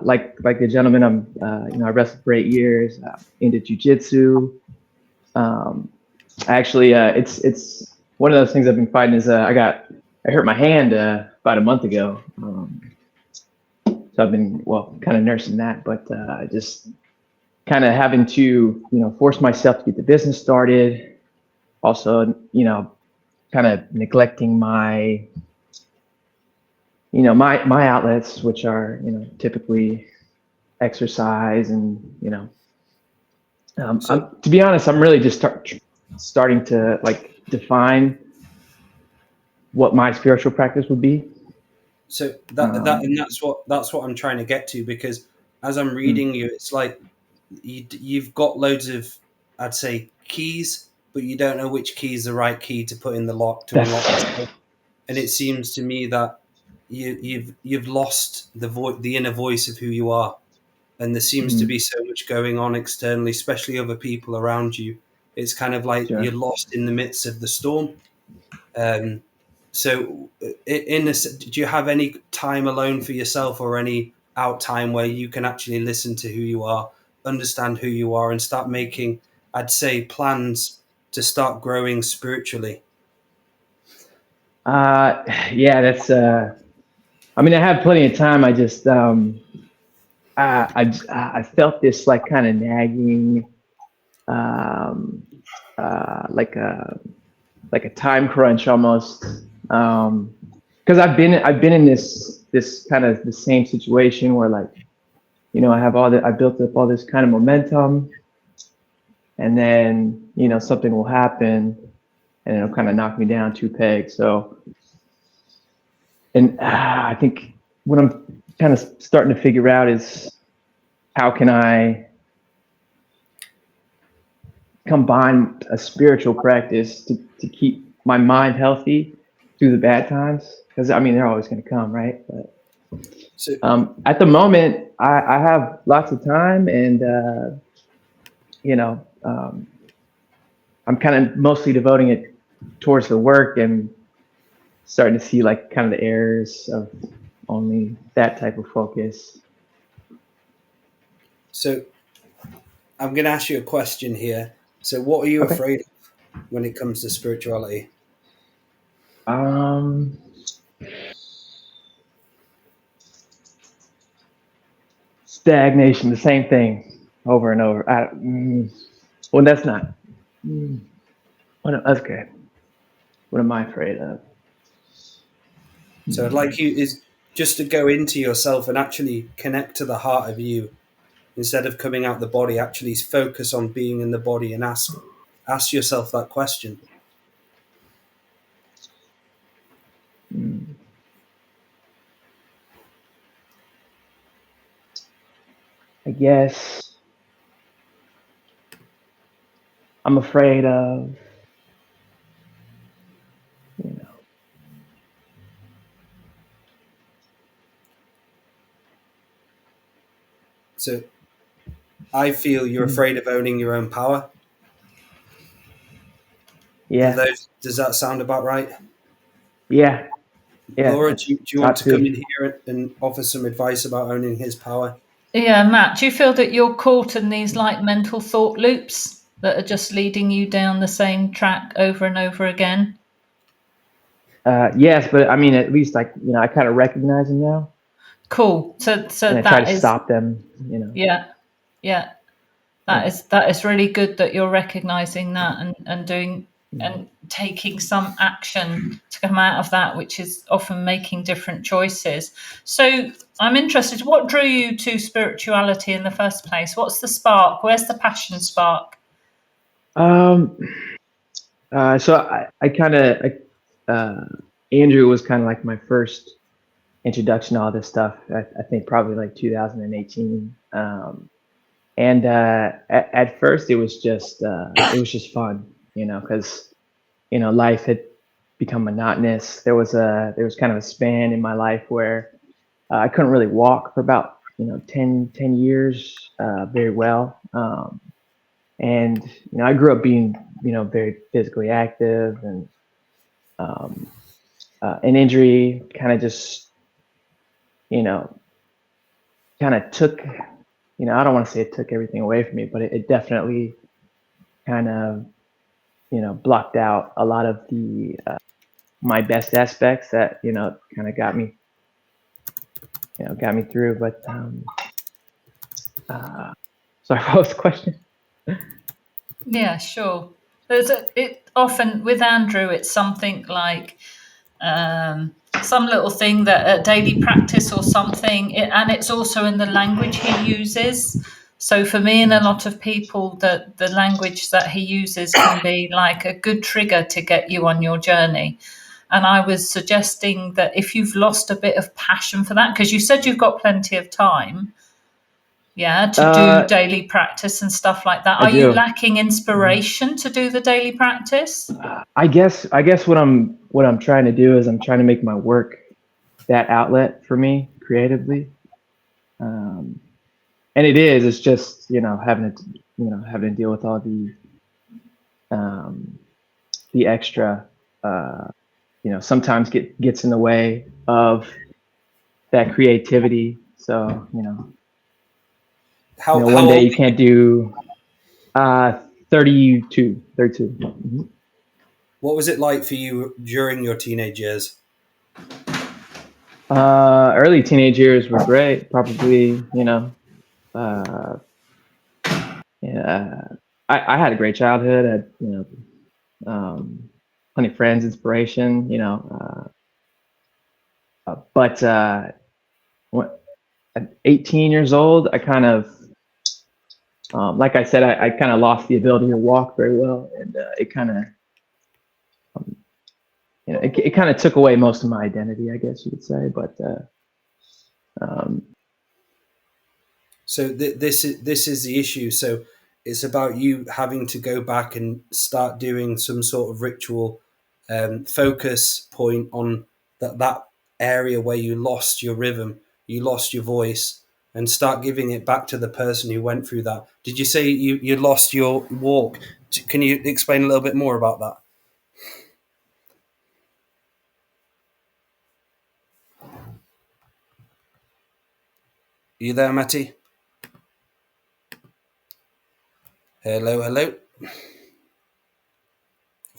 like the gentleman. I wrestled for 8 years, into jujitsu. Actually, it's one of those things I've been fighting is I hurt my hand about a month ago. So I've been, well, kind of nursing that, but just kind of having to, force myself to get the business started. Also, kind of neglecting my, my outlets, which are, typically exercise and, to be honest, I'm really just starting to like define what my spiritual practice would be. So that's what I'm trying to get to, because as I'm reading you, it's like you've got loads of, I'd say, keys, but you don't know which key is the right key to put in the lock to unlock the door. And it seems to me that you've lost the inner voice of who you are, and there seems to be so much going on externally, especially other people around you. It's kind of like you're lost in the midst of the storm. So, do you have any time alone for yourself, or any out time where you can actually listen to who you are, understand who you are, and start making, I'd say, plans to start growing spiritually? Yeah, that's. I mean, I have plenty of time. I just, I felt this like kind of nagging, like a time crunch almost. Because I've been in this kind of the same situation where, like, I built up all this kind of momentum, and then something will happen and it'll kind of knock me down 2 pegs. So, and I think what I'm kind of starting to figure out is how can I combine a spiritual practice to keep my mind healthy through the bad times, because I mean they're always going to come, right? But at the moment, I have lots of time, and I'm kind of mostly devoting it towards the work, and starting to see like kind of the errors of only that type of focus. So I'm going to ask you a question here. So what are you afraid of when it comes to spirituality? Stagnation, the same thing over and over. Well, that's not. Okay. What am I afraid of? So I'd like you is just to go into yourself and actually connect to the heart of you, instead of coming out the body. Actually focus on being in the body and ask yourself that question. I guess I'm afraid of, So I feel you're afraid of owning your own power. Yeah. Does that sound about right? Yeah. Laura, do you want to come in here and offer some advice about owning his power? Yeah, Matt, do you feel that you're caught in these like mental thought loops that are just leading you down the same track over and over again? Yes, but I mean, at least I kind of recognize them now. Cool. So and I try to stop them. Yeah. That is really good that you're recognizing that and doing and taking some action to come out of that, which is often making different choices. So I'm interested, what drew you to spirituality in the first place? What's the spark? Where's the passion spark? So I kind of, Andrew was kind of like my first introduction to all this stuff. I think probably like 2018. And at first it was just fun, because life had become monotonous. There was kind of a span in my life where I couldn't really walk for about 10 years very well. And I grew up being very physically active, and an injury kind of just kind of took, I don't want to say it took everything away from me, but it definitely kind of blocked out a lot of the my best aspects that kind of got me got me through. But sorry, what was the question? Yeah, sure. It often with Andrew, it's something like some little thing that a daily practice or something, and it's also in the language he uses. So for me and a lot of people, the language that he uses can be like a good trigger to get you on your journey. And I was suggesting that if you've lost a bit of passion for that, because you said you've got plenty of time, to do daily practice and stuff like that. Are you lacking inspiration to do the daily practice? I guess what I'm trying to do is I'm trying to make my work that outlet for me creatively. And it's just, having to deal with all the extra, sometimes gets in the way of that creativity. So, one day you can't do 32. Mm-hmm. What was it like for you during your teenage years? Early teenage years were great. Probably, I had a great childhood. I had, plenty of friends, inspiration, but at 18 years old, I kind of, like I said, I kind of lost the ability to walk very well, and it kind of, it kind of took away most of my identity, I guess you could say. But so this is the issue. So it's about you having to go back and start doing some sort of ritual focus point on that area where you lost your rhythm, you lost your voice, and start giving it back to the person who went through that. Did you say you lost your walk? Can you explain a little bit more about that? Are you there, Matty? Hello. I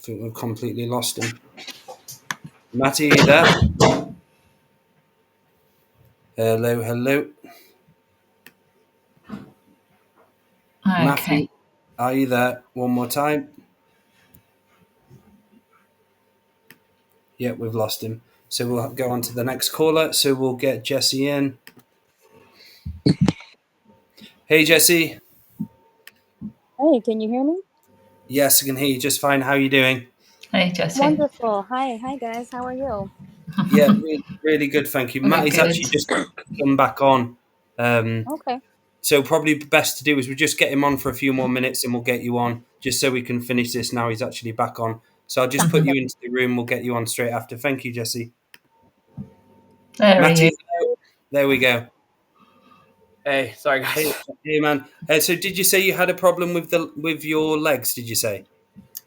think we've completely lost him. Matty, are you there? Hello. Okay. Matthew, are you there? One more time. Yeah, we've lost him. So we'll go on to the next caller. So we'll get Jesse in. Hey, Jesse. Hey, can you hear me? Yes, I can hear you just fine. How are you doing? Hey, Jesse. Wonderful. Hi guys. How are you? Yeah, really good, thank you. Matty's actually just come back on. Okay. So probably best to do is we just get him on for a few more minutes and we'll get you on just so we can finish this now. He's actually back on. So I'll just put you into the room. We'll get you on straight after. Thank you, Jesse. There Matty, he is. there we go. Hey, sorry guys. Hey man. So did you say you had a problem with your legs? Did you say?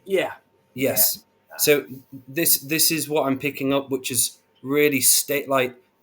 Yeah. Yes. Yeah. So this is what I'm picking up, which has really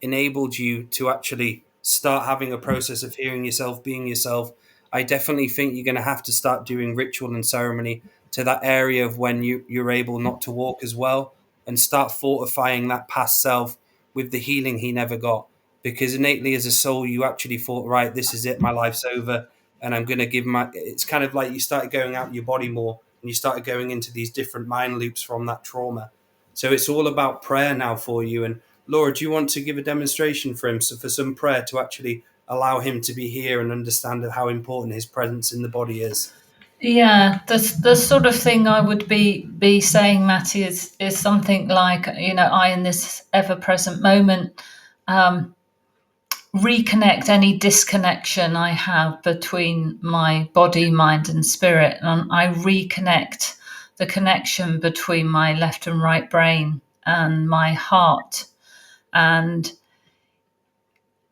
enabled you to actually start having a process of hearing yourself, being yourself. I definitely think you're going to have to start doing ritual and ceremony to that area of when you're able not to walk as well, and start fortifying that past self with the healing he never got. Because innately as a soul, you actually thought, right, this is it, my life's over, and I'm going to give it's kind of like you started going out your body more, and you started going into these different mind loops from that trauma. So it's all about prayer now for you. And Laura, do you want to give a demonstration for him, so for some prayer to actually allow him to be here and understand how important his presence in the body is? Yeah, the sort of thing I would be saying, Matty, is something like, I in this ever-present moment reconnect any disconnection I have between my body, mind, and spirit, and I reconnect the connection between my left and right brain and my heart. And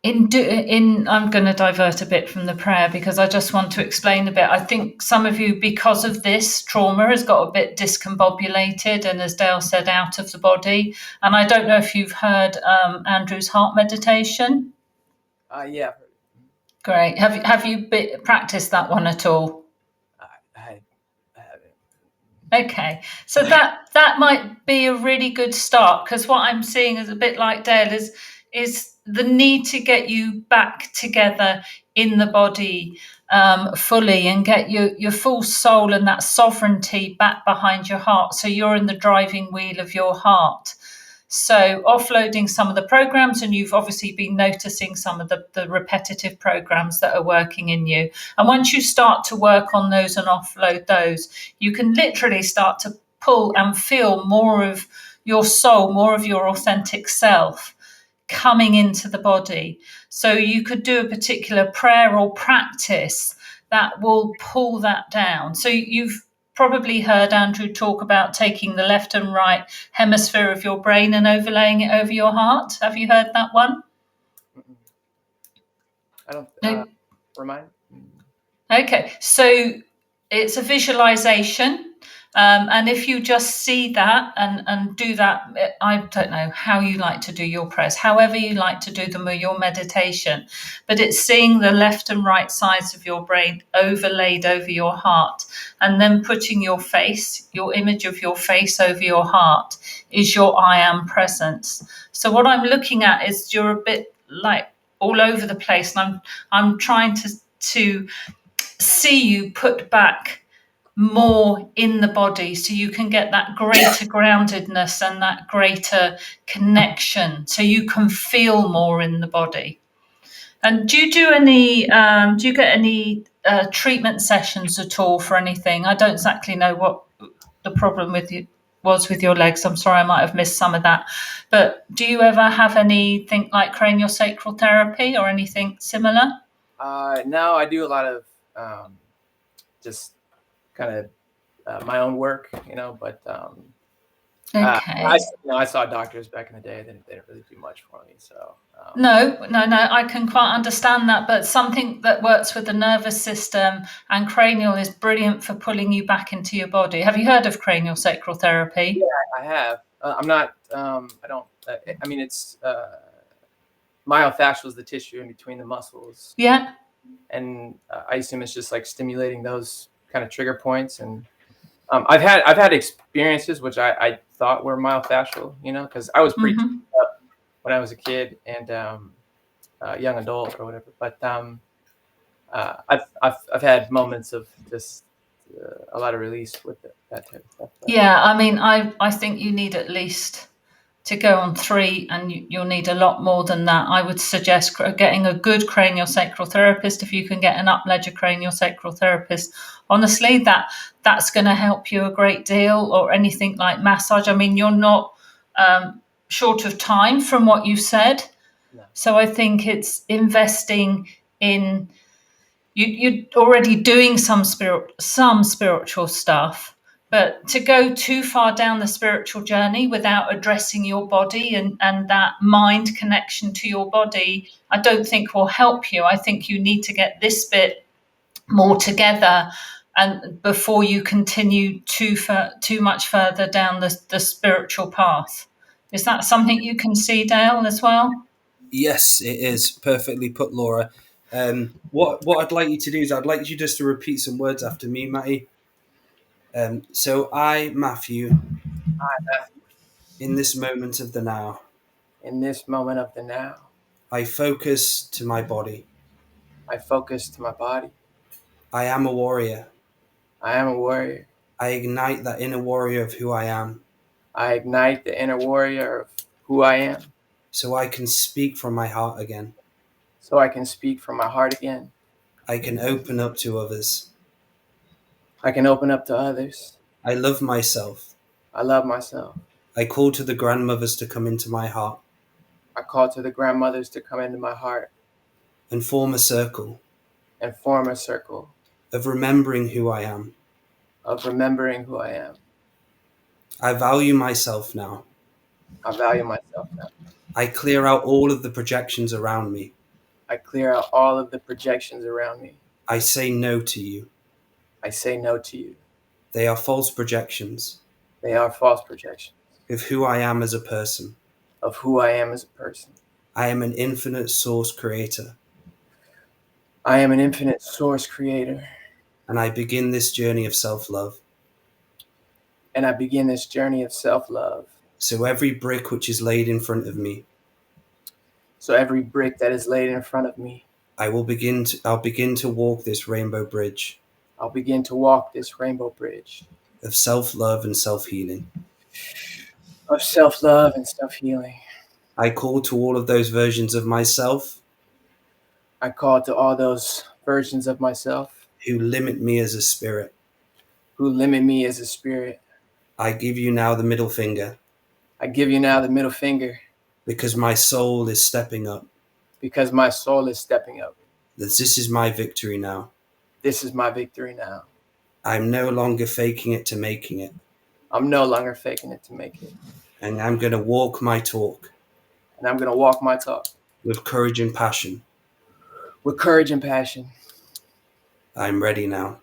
I'm going to divert a bit from the prayer because I just want to explain a bit. I think some of you, because of this trauma, has got a bit discombobulated and, as Dale said, out of the body. And I don't know if you've heard Andrew's heart meditation. Yeah. Great. Have you practiced that one at all? I haven't. Okay, so that might be a really good start, because what I'm seeing is a bit like Dale is the need to get you back together in the body fully and get your full soul and that sovereignty back behind your heart. So you're in the driving wheel of your heart. So offloading some of the programs, and you've obviously been noticing some of the repetitive programs that are working in you. And once you start to work on those and offload those, you can literally start to pull and feel more of your soul, more of your authentic self coming into the body. So you could do a particular prayer or practice that will pull that down. So you've probably heard Andrew talk about taking the left and right hemisphere of your brain and overlaying it over your heart. Have you heard that one? I don't. No. Remind. Okay, so it's a visualization. And if you just see that and do that, I don't know how you like to do your prayers, however you like to do them or your meditation, but it's seeing the left and right sides of your brain overlaid over your heart, and then putting your face, your image of your face over your heart is your I am presence. So what I'm looking at is you're a bit like all over the place, and I'm trying to see you put back more in the body so you can get that greater groundedness and that greater connection, so you can feel more in the body. And do you get any treatment sessions at all for anything? I don't exactly know what the problem with you was with your legs. I'm sorry, I might have missed some of that. But do you ever have anything like craniosacral therapy or anything similar? No, I do a lot of just kind of my own work, but Okay. I saw doctors back in the day. They didn't really do much for me. So No, I can quite understand that. But something that works with the nervous system and cranial is brilliant for pulling you back into your body. Have you heard of craniosacral therapy? Yeah, I have. I'm not. I don't. I mean, it's myofascial is the tissue in between the muscles. Yeah. And I assume it's just like stimulating those kind of trigger points. And I've had experiences which I thought were myofascial, because I was pretty up when I was a kid and young adult or whatever. But I've had moments of just a lot of release with that type of stuff. But. Yeah, I mean, I think you need at least to go on 3, and you'll need a lot more than that. I would suggest getting a good craniosacral therapist. If you can get an up-ledger craniosacral therapist, honestly, that's going to help you a great deal. Or anything like massage. I mean, you're not short of time from what you said. No. So I think it's investing in you're already doing some spiritual stuff. But to go too far down the spiritual journey without addressing your body and that mind connection to your body, I don't think will help you. I think you need to get this bit more together and before you continue too much further down the spiritual path. Is that something you can see, Dale, as well? Yes, it is. Perfectly put, Laura. What I'd like you to do is I'd like you just to repeat some words after me, Matty. So I, Matthew, in this moment of the now, I focus to my body. I focus to my body. I am a warrior. I am a warrior. I ignite that inner warrior of who I am. I ignite the inner warrior of who I am. So I can speak from my heart again. So I can speak from my heart again. I can open up to others. I can open up to others. I love myself. I love myself. I call to the grandmothers to come into my heart. I call to the grandmothers to come into my heart. And form a circle. And form a circle. Of remembering who I am. Of remembering who I am. I value myself now. I value myself now. I clear out all of the projections around me. I clear out all of the projections around me. I say no to you. I say no to you. They are false projections. They are false projections. Of who I am as a person. Of who I am as a person. I am an infinite source creator. I am an infinite source creator. And I begin this journey of self-love. And I begin this journey of self-love. So every brick which is laid in front of me. So every brick that is laid in front of me, I'll begin to walk this rainbow bridge I'll begin to walk this rainbow bridge of self-love and self-healing. of self-love and self-healing. I call to all of those versions of myself I call to all those versions of myself who limit me as a spirit. who limit me as a spirit. I give you now the middle finger I give you now the middle finger because my soul is stepping up. because my soul is stepping up. This is my victory now. This is my victory now. I'm no longer faking it to making it. I'm no longer faking it to make it. And I'm going to walk my talk And I'm going to walk my talk with courage and passion. with courage and passion. I'm ready now.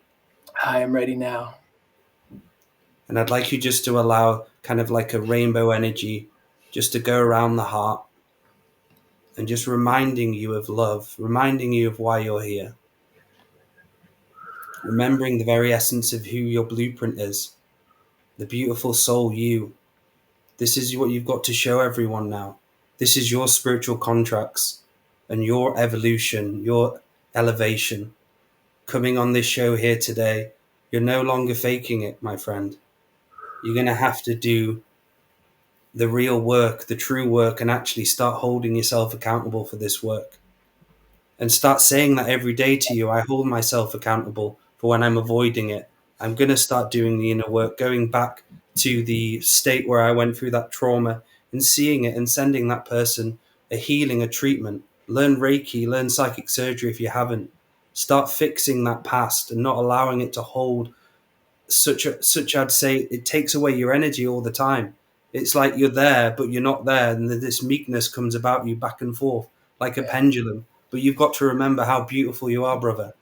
I am ready now. And I'd like you just to allow kind of like a rainbow energy just to go around the heart and just reminding you of love, reminding you of why you're here. Remembering the very essence of who your blueprint is, the beautiful soul you. This is what you've got to show everyone now. This is your spiritual contracts and your evolution, your elevation. Coming on this show here today, you're no longer faking it, my friend. You're going to have to do the real work, the true work, and actually start holding yourself accountable for this work. And start saying that every day to you. I hold myself accountable for when I'm avoiding it. I'm going to start doing the inner work, going back to the state where I went through that trauma and seeing it and sending that person a healing, a treatment. Learn Reiki, learn psychic surgery if you haven't. Start fixing that past and not allowing it to hold such I'd say it takes away your energy all the time. It's like you're there, but you're not there. And this meekness comes about you back and forth like a pendulum. But you've got to remember how beautiful you are, brother.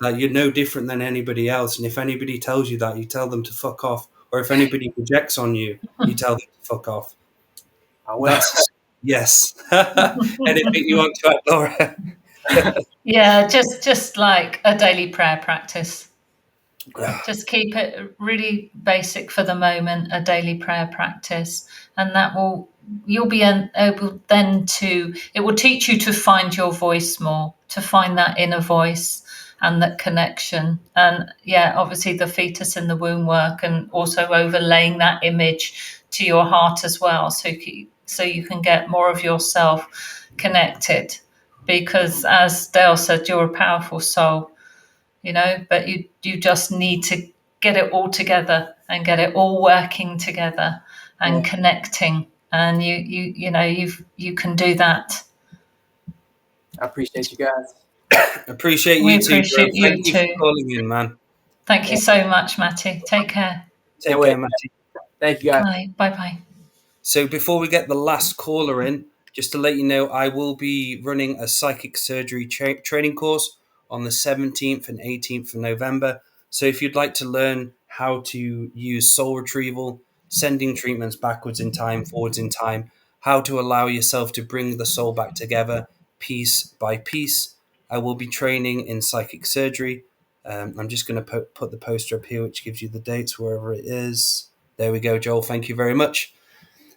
That you're no different than anybody else. And if anybody tells you that, you tell them to fuck off. Or if anybody projects on you, you tell them to fuck off. Yes. Anything you want to add, Laura? Yeah, just like a daily prayer practice. Yeah. Just keep it really basic for the moment, a daily prayer practice, and you'll be able then it will teach you to find your voice more, to find that inner voice and that connection. And yeah, obviously the fetus in the womb work, and also overlaying that image to your heart as well, so you can get more of yourself connected. Because as Dale said, you're a powerful soul. But you just need to get it all together and get it all working together and connecting, and you can do that. I appreciate you guys. Appreciate you too. Thank you for calling in, man. Thank you so much, Matty. Take care. Take care, Matty. Thank you, guys. Bye. So before we get the last caller in, just to let you know, I will be running a psychic surgery training course on the 17th and 18th of November. So if you'd like to learn how to use soul retrieval, sending treatments backwards in time, forwards in time, how to allow yourself to bring the soul back together piece by piece, I will be training in psychic surgery. I'm just going to put the poster up here, which gives you the dates wherever it is. There we go, Joel. Thank you very much.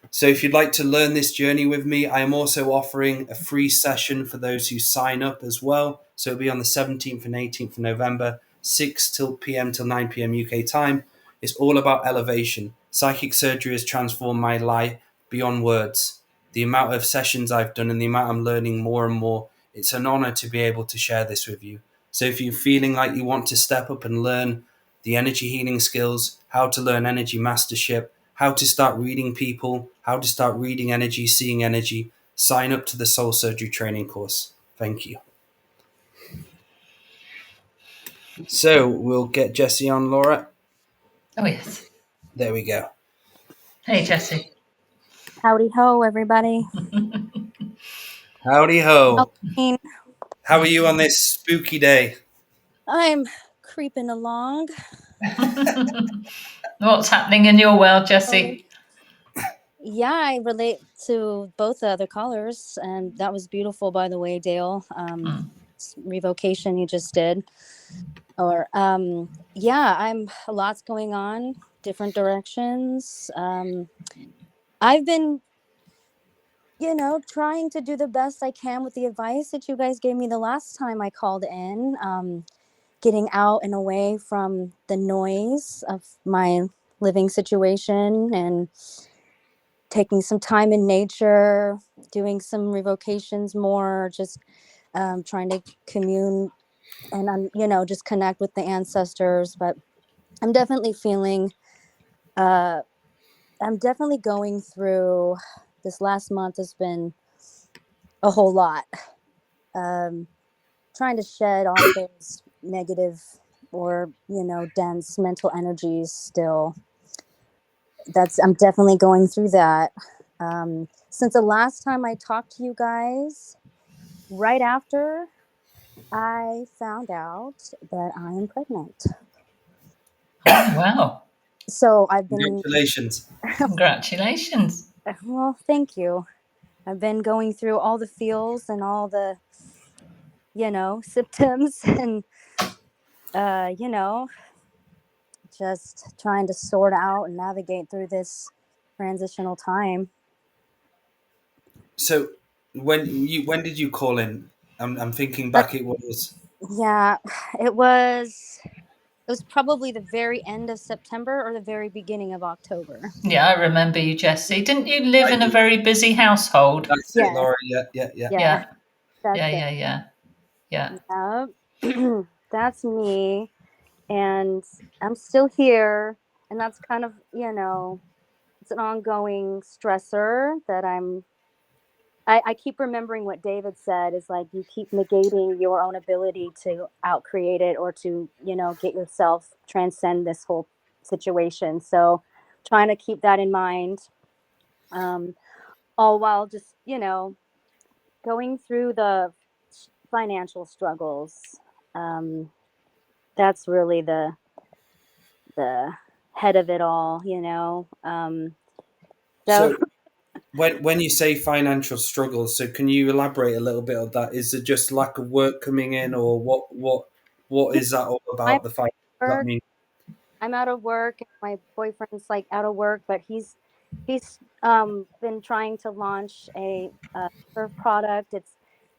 So if you'd like to learn this journey with me, I am also offering a free session for those who sign up as well. So it'll be on the 17th and 18th of November, 6 p.m. till 9 p.m. UK time. It's all about elevation. Psychic surgery has transformed my life beyond words. The amount of sessions I've done and the amount I'm learning more and more, it's an honor to be able to share this with you. So if you're feeling like you want to step up and learn the energy healing skills, how to learn energy mastership, how to start reading people, how to start reading energy, seeing energy, sign up to the Soul Surgery training course. Thank you. So we'll get Jessie on, Laura. Oh, yes. There we go. Hey, Jessie. Howdy ho, everybody. Howdy ho. Halloween. How are you on this spooky day? I'm creeping along. What's happening in your world, Jessie? Yeah, I relate to both the other callers, and that was beautiful, by the way, Dale. Revocation you just did. Or I'm a lot's going on, different directions. I've been trying to do the best I can with the advice that you guys gave me the last time I called in. Getting out and away from the noise of my living situation and taking some time in nature, doing some revocations more, just trying to commune and, just connect with the ancestors. But I'm definitely feeling, I'm definitely going through, this last month has been a whole lot. Trying to shed off those negative or, dense mental energies still. I'm definitely going through that. Since the last time I talked to you guys, right after I found out that I am pregnant. Oh, wow. So I've been... Congratulations. Well, thank you. I've been going through all the feels and all the, symptoms and, just trying to sort out and navigate through this transitional time. So when did you call in? I'm thinking back. It was it was probably the very end of September or the very beginning of October. Yeah, I remember you, Jessie. Didn't you live in a very busy household? That's it, Laura. Yeah. That's me, and I'm still here, and that's kind of, it's an ongoing stressor that I keep remembering what David said, is like, you keep negating your own ability to outcreate it or to, get yourself transcend this whole situation. So trying to keep that in mind, all while just, going through the financial struggles. That's really the head of it all, So when you say financial struggles, so can you elaborate a little bit on that? Is it just lack of work coming in, or what is that all about? I'm out of work. My boyfriend's like out of work, but he's been trying to launch a surf product. It's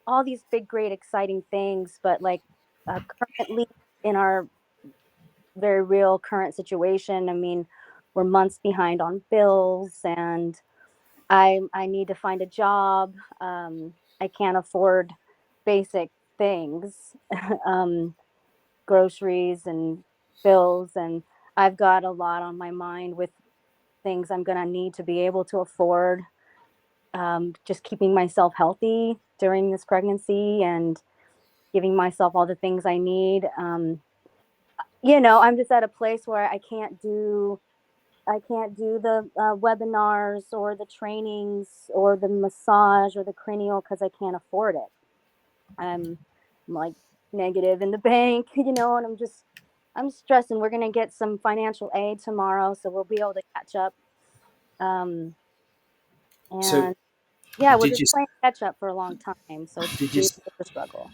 all these big, great, exciting things, but like currently in our very real current situation, I mean, we're months behind on bills, and I need to find a job. I can't afford basic things, groceries and bills, and I've got a lot on my mind with things I'm going to need to be able to afford. Just keeping myself healthy during this pregnancy and giving myself all the things I need. I'm just at a place where I can't do the webinars or the trainings or the massage or the cranial because I can't afford it. I'm like negative in the bank, and I'm stressing. We're going to get some financial aid tomorrow, so we'll be able to catch up. We're just playing catch up for a long time. So it's a struggle.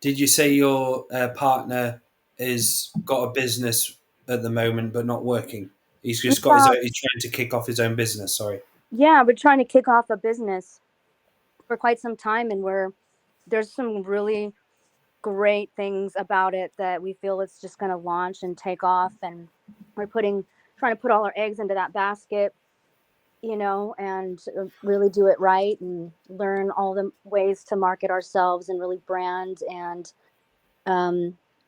Did you say your partner is got a business at the moment but not working? He's just got he's trying to kick off his own business. Sorry. Yeah, we're trying to kick off a business for quite some time, and there's some really great things about it that we feel it's just going to launch and take off, and we're trying to put all our eggs into that basket, and really do it right and learn all the ways to market ourselves and really brand and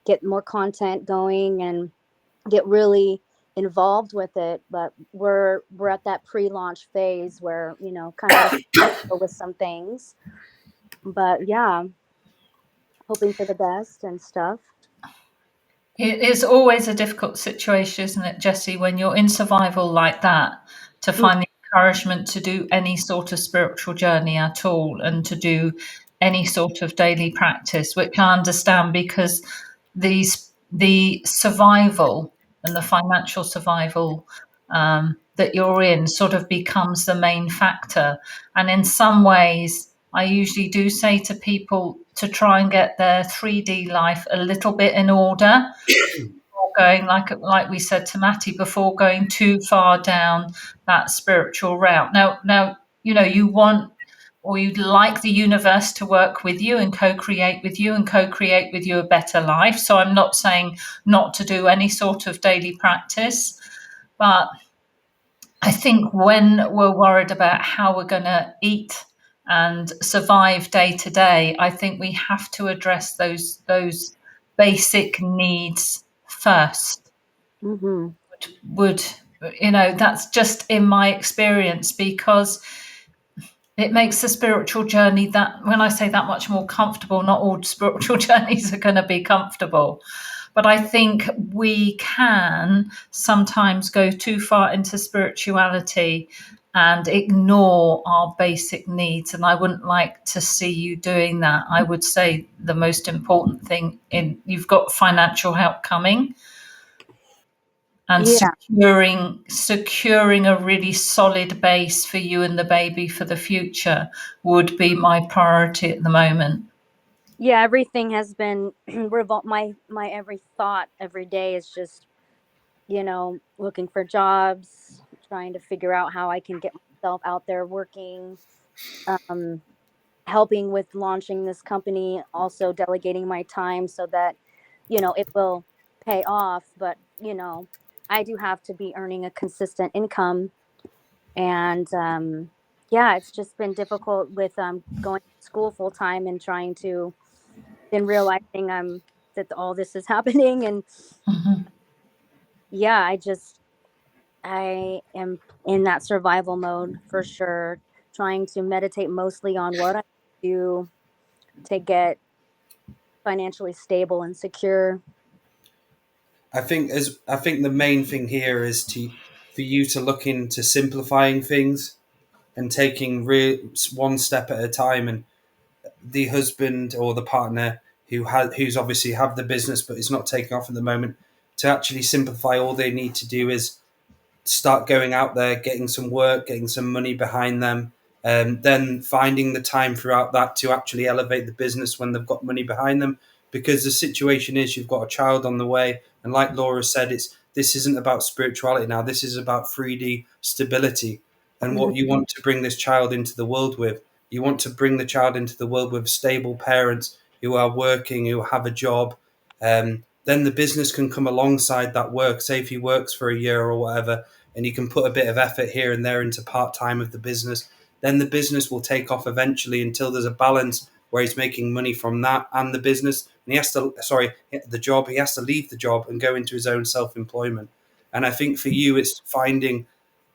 get more content going and get really involved with it. But we're at that pre-launch phase where, kind of with some things, but yeah, hoping for the best and stuff. It is always a difficult situation, isn't it, Jessie, when you're in survival like that, to find the encouragement to do any sort of spiritual journey at all and to do any sort of daily practice, which I understand because the survival and the financial survival that you're in sort of becomes the main factor. And in some ways, I usually do say to people to try and get their 3D life a little bit in order, before going, like we said to Matty, before going too far down that spiritual route. Now, you want or you'd like the universe to work with you and co-create with you a better life. So I'm not saying not to do any sort of daily practice, but I think when we're worried about how we're going to eat and survive day to day, I think we have to address those basic needs first. Mm-hmm. Would that's just in my experience, because it makes the spiritual journey, that when I say that much more comfortable. Not all spiritual journeys are going to be comfortable, but I think we can sometimes go too far into spirituality and ignore our basic needs. And I wouldn't like to see you doing that. I would say the most important thing you've got financial help coming, and securing a really solid base for you and the baby for the future would be my priority at the moment. Yeah, everything has been my every thought every day is just, looking for jobs, trying to figure out how I can get myself out there working, helping with launching this company, also delegating my time so that, it will pay off. But, I do have to be earning a consistent income. And it's just been difficult with going to school full time and trying to then realizing that all this is happening. And I am in that survival mode for sure, trying to meditate mostly on what I do to get financially stable and secure. I think the main thing here is for you to look into simplifying things and taking one step at a time. And the husband or the partner who's obviously have the business but is not taking off at the moment, to actually simplify, all they need to do is start going out there, getting some work, getting some money behind them, and then finding the time throughout that to actually elevate the business when they've got money behind them. Because the situation is, you've got a child on the way, and like Laura said, this isn't about spirituality now. This is about 3D stability, and what you want to bring this child into the world with. You want to bring the child into the world with stable parents who are working, who have a job. Then the business can come alongside that work. Say if he works for a year or whatever, and you can put a bit of effort here and there into part-time of the business, then the business will take off eventually until there's a balance where he's making money from that and the business. And he has to leave the job and go into his own self-employment. And I think for you, it's finding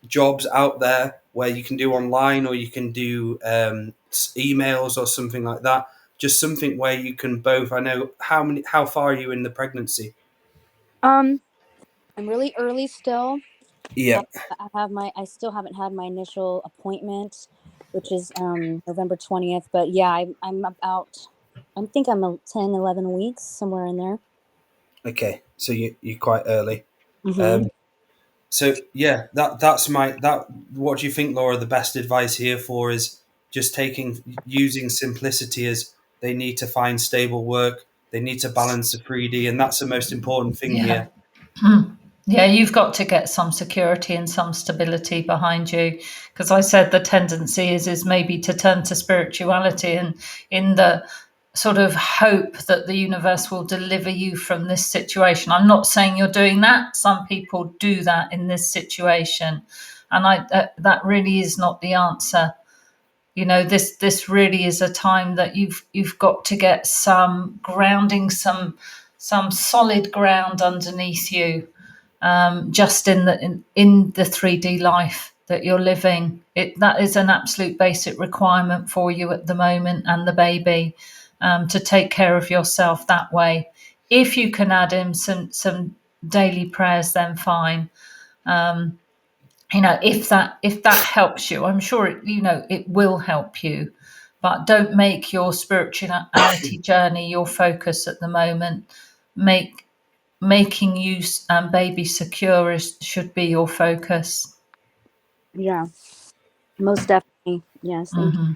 jobs out there where you can do online, or you can do emails or something like that. Just something where you can both. I know how far are you in the pregnancy? I'm really early still. Yeah. I still haven't had my initial appointment, which is November 20th. But yeah, I think I'm 10, 11 weeks, somewhere in there. Okay, so you're quite early. Mm-hmm. So yeah, that's what do you think, Laura? The best advice here for is just using simplicity as they need to find stable work. They need to balance the 3D, and that's the most important thing here. Yeah, you've got to get some security and some stability behind you, because I said the tendency is maybe to turn to spirituality and in the sort of hope that the universe will deliver you from this situation. I'm not saying you're doing that. Some people do that in this situation, and that really is not the answer. This really is a time that you've got to get some grounding, some solid ground underneath you, just in the 3D life that you're living. That is an absolute basic requirement for you at the moment, and the baby, to take care of yourself that way. If you can add in some daily prayers, then fine. If that helps you, I'm sure it will help you. But don't make your spirituality journey your focus at the moment. Making you baby secure should be your focus. Yeah, most definitely. Yes. Thank you.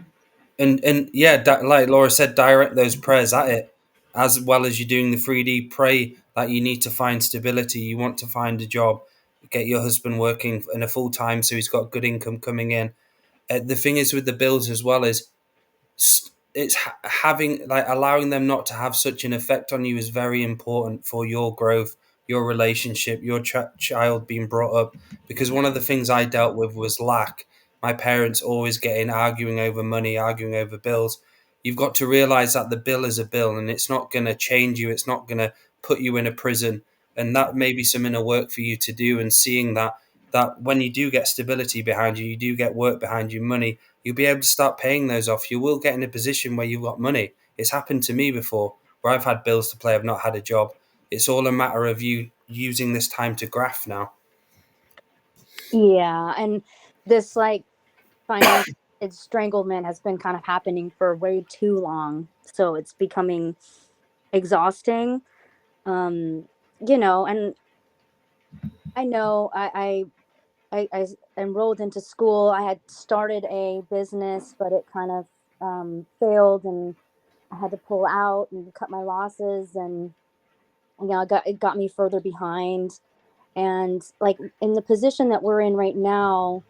And yeah, like Laura said, direct those prayers at it, as well as you're doing the 3D. Pray that you need to find stability. You want to find a job, get your husband working in a full time so he's got good income coming in. The thing is with the bills as well is it's having, like, allowing them not to have such an effect on you is very important for your growth, your relationship, your child being brought up. Because one of the things I dealt with was lack. My parents always arguing over money, arguing over bills. You've got to realize that the bill is a bill, and it's not going to change you. It's not going to put you in a prison. And that may be some inner work for you to do. And seeing that when you do get stability behind you, you do get work behind you, money, you'll be able to start paying those off. You will get in a position where you've got money. It's happened to me before, where I've had bills to pay, I've not had a job. It's all a matter of you using this time to graft now. Yeah, and this like financial stranglement has been kind of happening for way too long, so it's becoming exhausting. You know, and I know I enrolled into school. I had started a business, but it kind of failed, and I had to pull out and cut my losses, and you know, it got me further behind. And like in the position that we're in right now,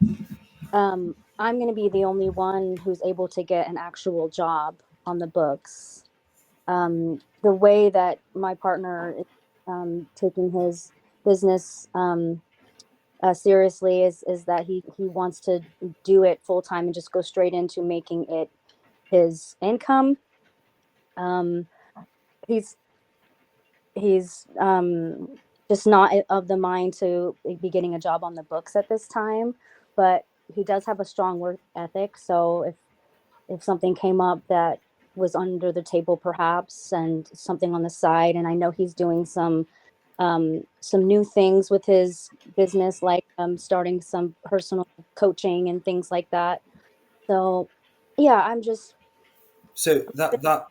I'm going to be the only one who's able to get an actual job on the books. The way that my partner is taking his business seriously is that he wants to do it full time and just go straight into making it his income. He's just not of the mind to be getting a job on the books at this time, but he does have a strong work ethic. So if something came up that was under the table perhaps, and something on the side, and I know he's doing some new things with his business, like starting some personal coaching and things like that. So yeah, I'm just So that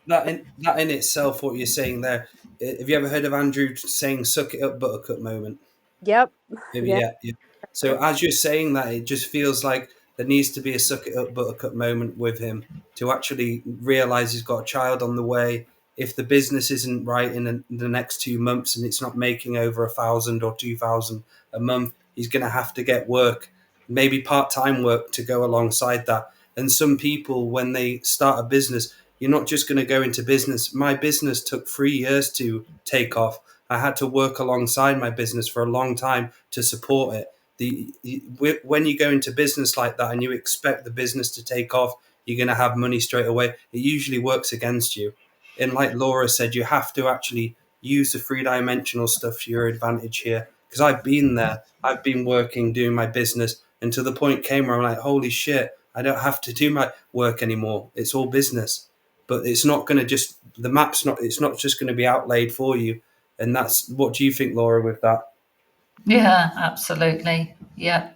in itself, what you're saying there, have you ever heard of Andrew saying "suck it up, buttercup" moment? yep. Maybe, Yeah. yeah. So as you're saying that, it just feels like there needs to be a suck it up, buttercup moment with him to actually realize he's got a child on the way. If the business isn't right in the next 2 months and it's not making over 1,000 or 2,000 a month, he's going to have to get work, maybe part-time work to go alongside that. And some people, when they start a business, you're not just going to go into business. My business took 3 years to take off. I had to work alongside my business for a long time to support it. When you go into business like that and you expect the business to take off, you're going to have money straight away. It usually works against you. And like Laura said, you have to actually use the three-dimensional stuff to your advantage here. Because I've been there. I've been working, doing my business, and to the point came where I'm like, holy shit, I don't have to do my work anymore. It's all business. But it's not going to just, the map's not, it's not just going to be outlaid for you. And that's, what do you think, Laura, with that? Yeah, absolutely. Yeah.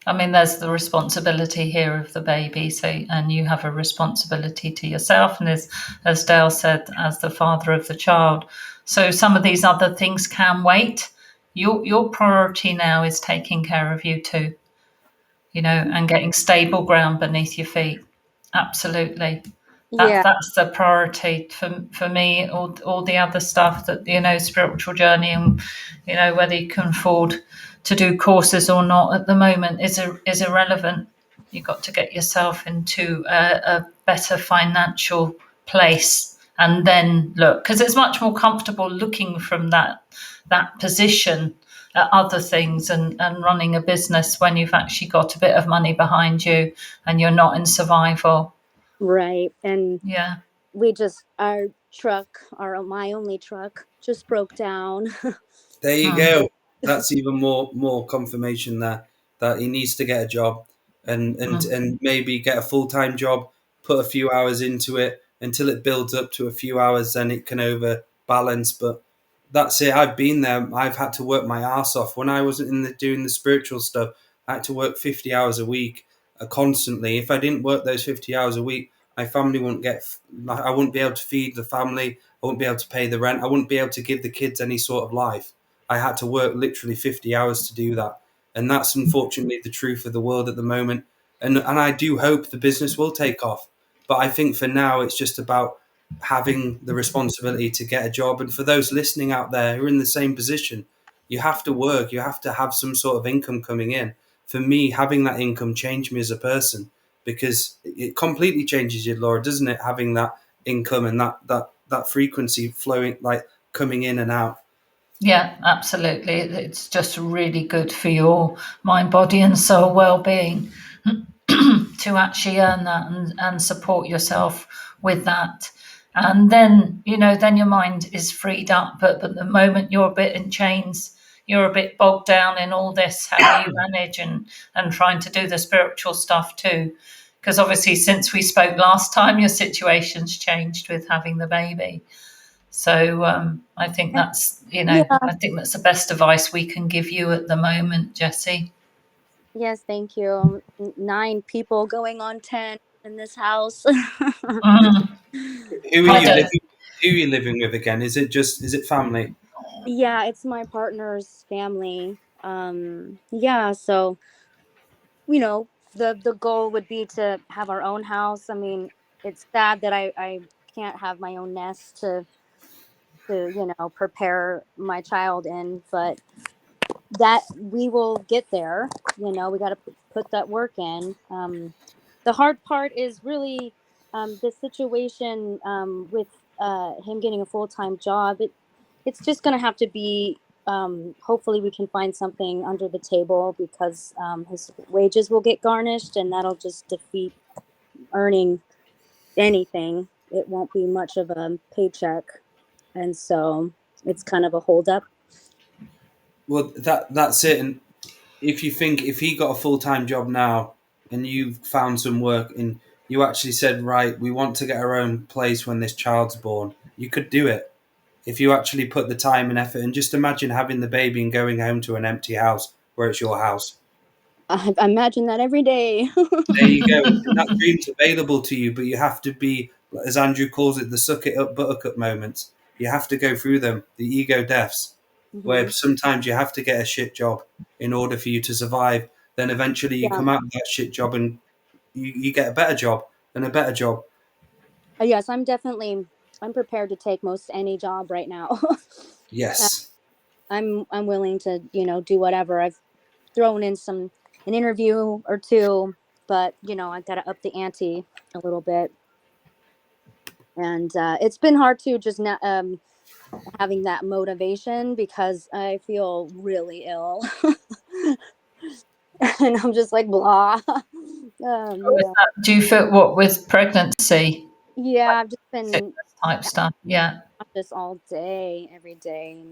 I mean, there's the responsibility here of the baby. So, and you have a responsibility to yourself. And as Dale said, as the father of the child. So some of these other things can wait. Your priority now is taking care of you too, you know, and getting stable ground beneath your feet. Absolutely. Yeah. That's the priority for me. All the other stuff that, you know, spiritual journey and, you know, whether you can afford to do courses or not at the moment is irrelevant. You've got to get yourself into a better financial place, and then look, because it's much more comfortable looking from that position at other things and running a business when you've actually got a bit of money behind you and you're not in survival. Right. And yeah, we just, my only truck just broke down. There you go. That's even more confirmation there that he needs to get a job and maybe get a full-time job, put a few hours into it until it builds up to a few hours, then it can overbalance. But that's it. I've been there. I've had to work my ass off. When I wasn't doing the spiritual stuff, I had to work 50 hours a week constantly. If I didn't work those 50 hours a week, my family I wouldn't be able to feed the family. I wouldn't be able to pay the rent. I wouldn't be able to give the kids any sort of life. I had to work literally 50 hours to do that. And that's unfortunately the truth of the world at the moment. And I do hope the business will take off. But I think for now, it's just about having the responsibility to get a job. And for those listening out there who are in the same position, you have to work. You have to have some sort of income coming in. For me, having that income changed me as a person, because it completely changes you, Laura, doesn't it? Having that income and that frequency flowing, like coming in and out. Yeah, absolutely. It's just really good for your mind, body, and soul well-being to actually earn that and support yourself with that. And then, then your mind is freed up. But the moment you're a bit in chains, you're a bit bogged down in all this, how do you manage and trying to do the spiritual stuff too? Because obviously, since we spoke last time, your situation's changed with having the baby. So I think that's, I think that's the best advice we can give you at the moment, Jessie. Yes, thank you. 9 people going on 10 in this house. Who are you living with again? Is it family? Yeah, it's my partner's family. Yeah, so the goal would be to have our own house. I mean, it's sad that I can't have my own nest to prepare my child in, but that we will get there. We got to put that work in. The hard part is really the situation with him getting a full-time job. It's just going to have to be, hopefully we can find something under the table, because his wages will get garnished, and that'll just defeat earning anything. It won't be much of a paycheck. And so it's kind of a holdup. Well, that's it. And if he got a full-time job now and you found some work and you actually said, right, we want to get our own place when this child's born, you could do it. If you actually put the time and effort, and just imagine having the baby and going home to an empty house where it's your house. I imagine that every day. There you go. And that dream's available to you, but you have to be, as Andrew calls it, the suck it up buttercup moments. You have to go through them, the ego deaths, where sometimes you have to get a shit job in order for you to survive. Then eventually you come out of that shit job and you get a better job and a better job. Yes, I'm prepared to take most any job right now. Yes. I'm willing to, do whatever. I've thrown in an interview or two, but I've got to up the ante a little bit. And it's been hard to just not having that motivation, because I feel really ill. And I'm just like, blah. Do you feel what with pregnancy? Yeah, I've just been type stuff. Yeah, just all day, every day.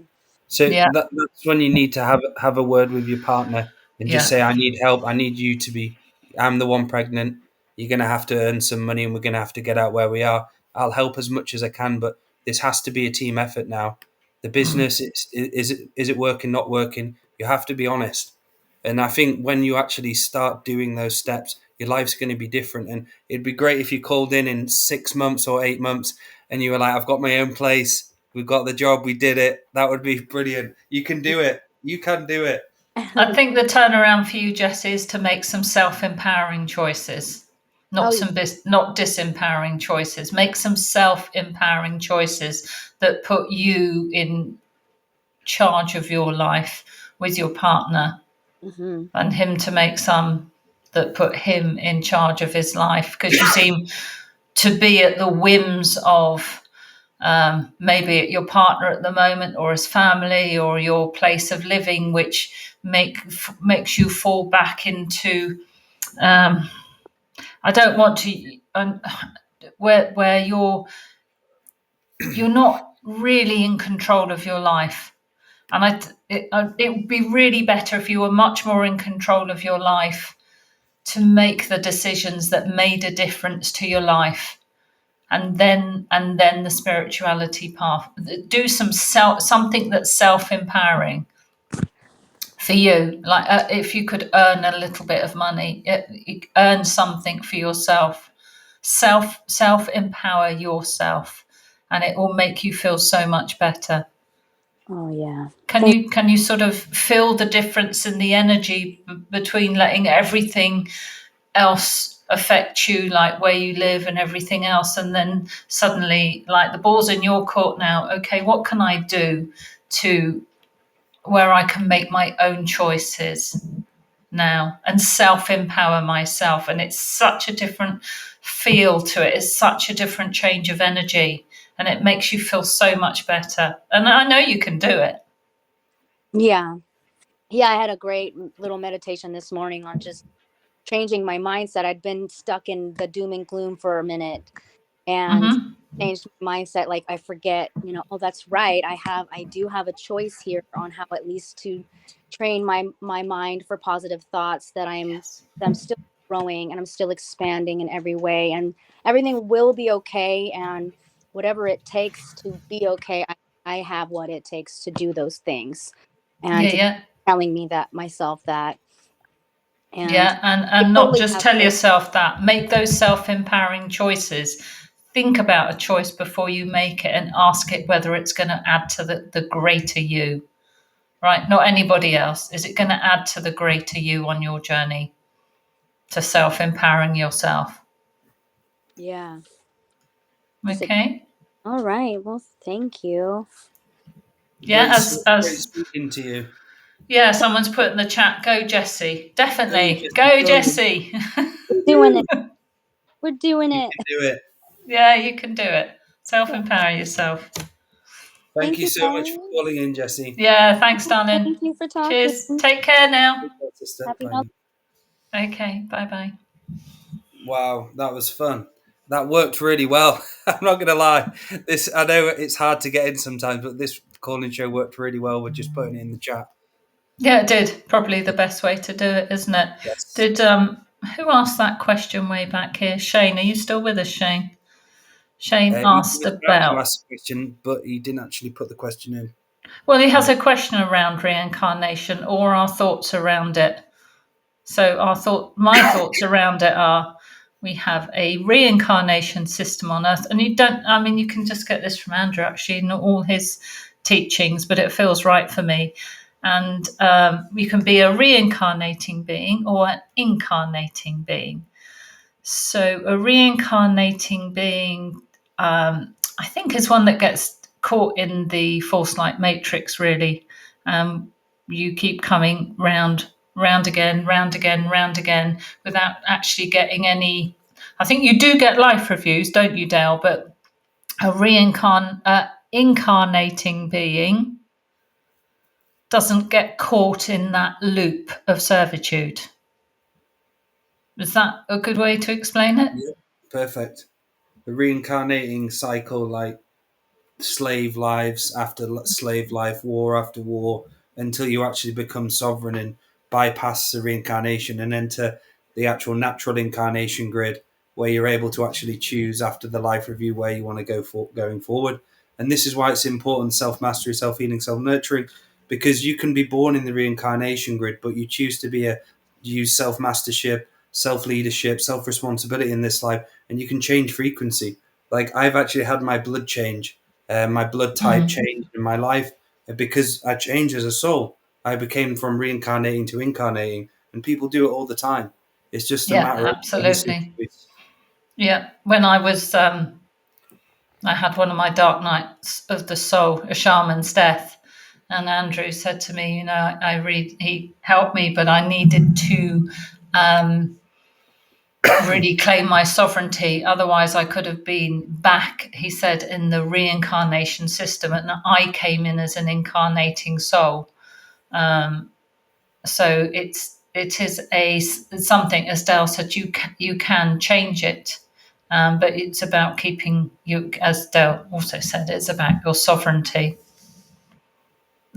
So that's when you need to have a word with your partner and just say, I need help. I need you to be, I'm the one pregnant. You're going to have to earn some money and we're going to have to get out where we are. I'll help as much as I can, but this has to be a team effort now. The business, is it working, not working? You have to be honest. And I think when you actually start doing those steps, your life's going to be different. And it'd be great if you called in 6 months or 8 months and you were like, I've got my own place. We've got the job. We did it. That would be brilliant. You can do it. You can do it. I think the turnaround for you, Jess, is to make some self-empowering choices, not disempowering choices. Make some self-empowering choices that put you in charge of your life with your partner, and him to make some that put him in charge of his life, because you seem to be at the whims of maybe your partner at the moment, or his family, or your place of living, which makes you fall back into I don't want to where you're not really in control of your life. And it would be really better if you were much more in control of your life, to make the decisions that made a difference to your life. And then the spirituality path. Do something that's self-empowering for you. Like if you could earn a little bit of money, earn something for yourself. Self-empower yourself, and it will make you feel so much better. Oh yeah. Can you sort of feel the difference in the energy between letting everything else affect you, like where you live and everything else, and then suddenly, like, the ball's in your court now. Okay, what can I do to where I can make my own choices? now and self-empower myself. And it's such a different feel to it. It's such a different change of energy, and it makes you feel so much better. And I know you can do it. Yeah. Yeah, I had a great little meditation this morning on just changing my mindset. I'd been stuck in the doom and gloom for a minute, and changed my mindset. Like, I forget, oh, that's right. I do have a choice here on how at least to train my mind for positive thoughts, that I'm still growing and I'm still expanding in every way, and everything will be okay. And whatever it takes to be okay, I have what it takes to do those things. And telling me that myself that. And and not just tell yourself that. Make those self-empowering choices. Think about a choice before you make it, and ask it whether it's going to add to the greater you, right? Not anybody else. Is it going to add to the greater you on your journey to self-empowering yourself? Yeah. Okay. All right. Well, thank you. Yeah, great speaking to you. Yeah, someone's put in the chat, go Jessie. Definitely. Go Jessie. We're doing it. We're doing it. You can do it. Yeah, you can do it. Self-empower yourself. Thank you so much for calling in, Jessie. Yeah, thanks, darling. Thank you for talking. Cheers. Take care now. Happy Okay, bye-bye. Wow, that was fun. That worked really well. I'm not going to lie. I know it's hard to get in sometimes, but this calling show worked really well with just putting it in the chat. Yeah, it did. Probably the best way to do it, isn't it? Yes. Did who asked that question way back here? Shane, are you still with us, Shane? Shane asked about. He asked a question, but he didn't actually put the question in. Well, he has a question around reincarnation or our thoughts around it. So my thoughts around it are: we have a reincarnation system on Earth, and you can just get this from Andrew, actually, not all his teachings, but it feels right for me. And you can be a reincarnating being or an incarnating being. So a reincarnating being, I think, is one that gets caught in the false light matrix, really. You keep coming round again, without actually getting any. I think you do get life reviews, don't you, Dale? But a incarnating being doesn't get caught in that loop of servitude. Is that a good way to explain it? Yeah, perfect. The reincarnating cycle, like slave lives after slave life, war after war, until you actually become sovereign and bypass the reincarnation and enter the actual natural incarnation grid, where you're able to actually choose after the life review where you want to go for going forward. And this is why it's important: self-mastery, self-healing, self-nurturing, because you can be born in the reincarnation grid, but you choose to use self-mastership, self-leadership, self-responsibility in this life, and you can change frequency. Like, I've actually had my blood change. My blood type changed in my life because I changed as a soul. I became from reincarnating to incarnating, and people do it all the time. It's just a matter absolutely. Yeah, when I was, I had one of my dark nights of the soul, a shaman's death, and Andrew said to me, he helped me, but I needed to really claim my sovereignty. Otherwise, I could have been back, he said, in the reincarnation system, and I came in as an incarnating soul. So it is something, as Dale said, you can change it, but it's about keeping you, as Dale also said, it's about your sovereignty.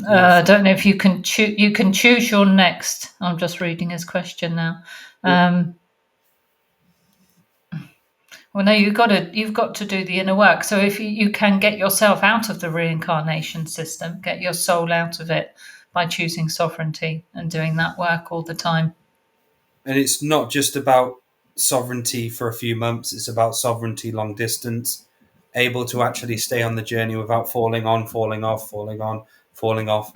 I don't know if you can choose. You can choose your next. I'm just reading his question now. Well, no, you've got to do the inner work. So if you can get yourself out of the reincarnation system, get your soul out of it by choosing sovereignty and doing that work all the time. And it's not just about sovereignty for a few months. It's about sovereignty long distance, able to actually stay on the journey without falling on, falling off, falling on, falling off.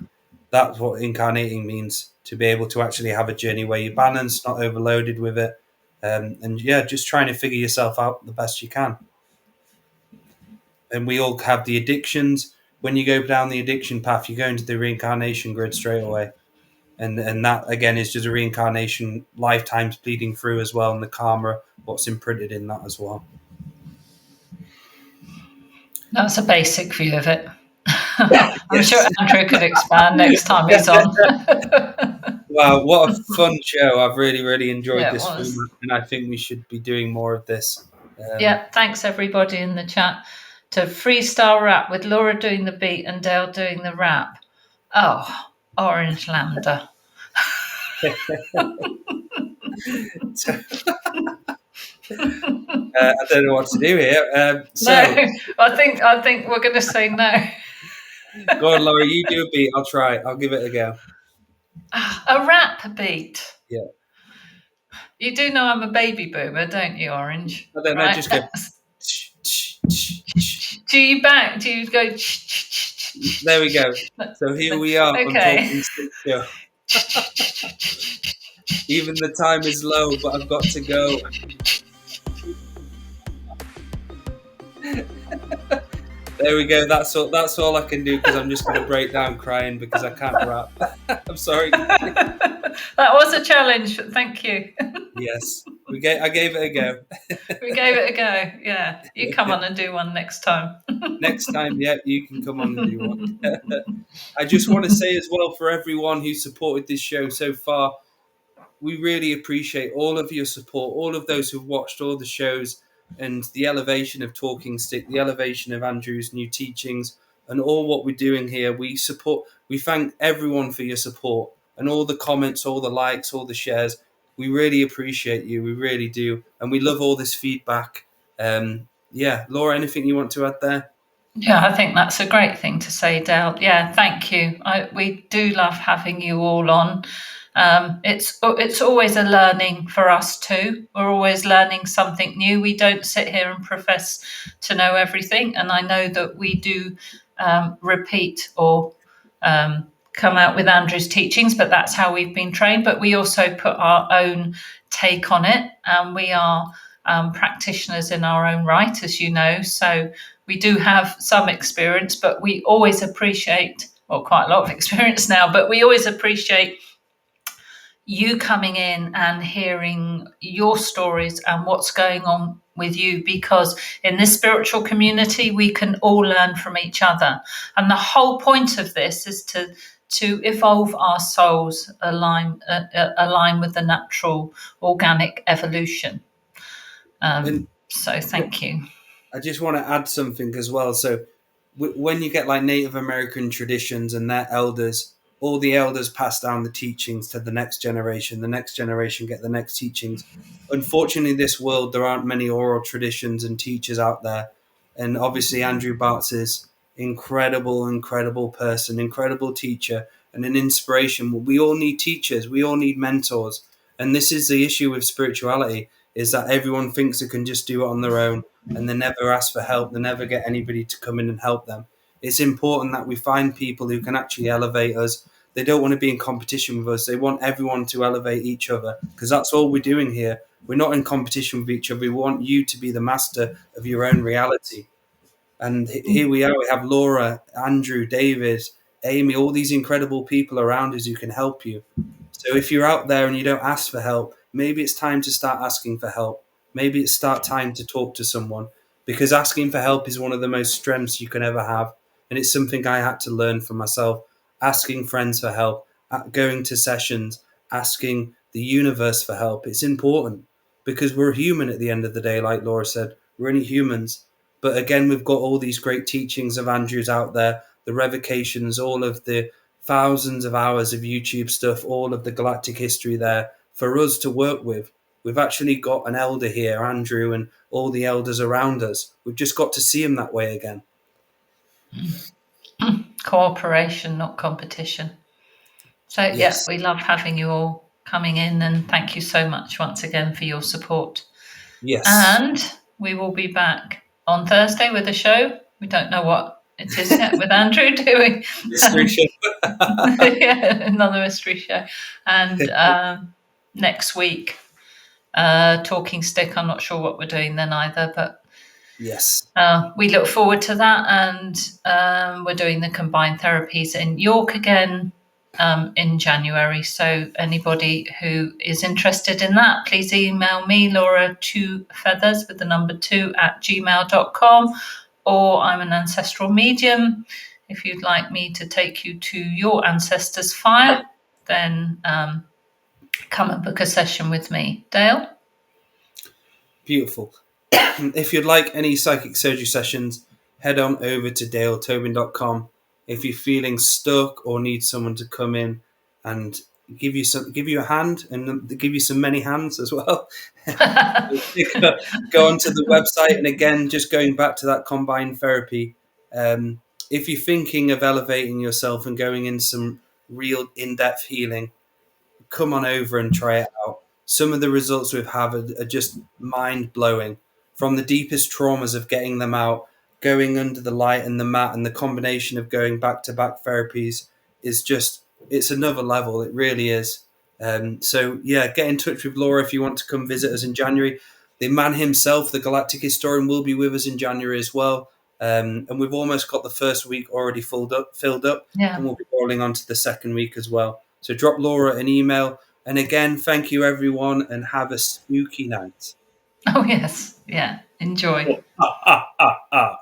That's what incarnating means, to be able to actually have a journey where you're balanced, not overloaded with it. And just trying to figure yourself out the best you can. And we all have the addictions. When you go down the addiction path, you go into the reincarnation grid straight away. And that again is just a reincarnation, lifetimes bleeding through as well, and the karma, what's imprinted in that as well. That's a basic view of it. I'm sure Andrew could expand next time he's on. Wow, what a fun show. I've really enjoyed this was. format, and I think we should be doing more of this. Thanks everybody in the chat. To freestyle rap with Laura doing the beat and Dale doing the rap. Oh, Orange Lambda. I don't know what to do here. No, I think we're going to say no. Go on, Laura, you do a beat. I'll try. I'll give it a go. A rap beat. Yeah. You do know I'm a baby boomer, don't you, Orange? I don't know, just go. Do you back? Do you go? There we go. So here we are on Talking Stick Show. Even the time is low, but I've got to go. There we go. That's all I can do, because I'm just going to break down crying because I can't rap. I'm sorry. That was a challenge. Thank you. Yes, I gave it a go. We gave it a go. Yeah, you come on and do one next time. Next time, yeah, you can come on and do one. I just want to say as well, for everyone who supported this show so far, we really appreciate all of your support, all of those who've watched all the shows, and the elevation of Talking Stick, the elevation of Andrew's new teachings, and all what we're doing here. We thank everyone for your support, and all the comments, all the likes, all the shares. We really appreciate you. We really do. And we love all this feedback. Laura, anything you want to add there? Yeah, I think that's a great thing to say, Dale. Yeah, thank you. We do love having you all on. It's always a learning for us too. We're always learning something new. We don't sit here and profess to know everything. And I know that we do repeat or come out with Andrew's teachings, but that's how we've been trained. But we also put our own take on it. And we are practitioners in our own right, as you know. So we do have some experience, but we always appreciate, well, quite a lot of experience now, but we always appreciate you coming in and hearing your stories and what's going on with you, because in this spiritual community, we can all learn from each other. And the whole point of this is to evolve our souls, align with the natural organic evolution. So thank you. I just want to add something as well. So when you get like Native American traditions and their elders, all the elders pass down the teachings to the next generation get the next teachings. Unfortunately, in this world, there aren't many oral traditions and teachers out there. And obviously, Andrew Bartzis, incredible person, incredible teacher, and an inspiration. We all need teachers. We all need mentors. And this is the issue with spirituality, is that everyone thinks they can just do it on their own, and they never ask for help. They never get anybody to come in and help them. It's important that we find people who can actually elevate us. They don't want to be in competition with us. They want everyone to elevate each other, because that's all we're doing here. We're not in competition with each other. We want you to be the master of your own reality. And here we are. We have Laura, Andrew, David, Amy, all these incredible people around us who can help you. So if you're out there and you don't ask for help, maybe it's time to start asking for help. Maybe it's time to talk to someone, because asking for help is one of the most strengths you can ever have. And it's something I had to learn for myself. Asking friends for help, going to sessions, asking the universe for help. It's important, because we're human at the end of the day, like Laura said. We're only humans. But again, we've got all these great teachings of Andrew's out there, the revocations, all of the thousands of hours of YouTube stuff, all of the galactic history there for us to work with. We've actually got an elder here, Andrew, and all the elders around us. We've just got to see him that way again. Cooperation, not competition. So, yes, we love having you all coming in, and thank you so much once again for your support. Yes. And we will be back on Thursday with a show. We don't know what it is yet, with Andrew doing. Mystery show. Another mystery show. And next week, Talking Stick. I'm not sure what we're doing then either, but yes, we look forward to that. And we're doing the combined therapies in York again in January. So anybody who is interested in that, please email me, Laura2feathers with the number 2 @gmail.com, or I'm an ancestral medium. If you'd like me to take you to your ancestors' fire, then come and book a session with me. Dale? Beautiful. If you'd like any psychic surgery sessions, head on over to daletobin.com. If you're feeling stuck or need someone to come in and give you a hand and give you some many hands as well, go onto the website. And again, just going back to that combined therapy, if you're thinking of elevating yourself and going in some real in-depth healing, come on over and try it out. Some of the results we've had are just mind-blowing. From the deepest traumas of getting them out, going under the light and the mat, and the combination of going back-to-back therapies is just, it's another level. It really is. So yeah, get in touch with Laura if you want to come visit us in January. The man himself, the Galactic Historian, will be with us in January as well. And we've almost got the first week already filled up, Yeah. and we'll be rolling on to the second week as well. So drop Laura an email. And again, thank you everyone, and have a spooky night. Oh yes, yeah. Enjoy. Ah, ah, ah, ah.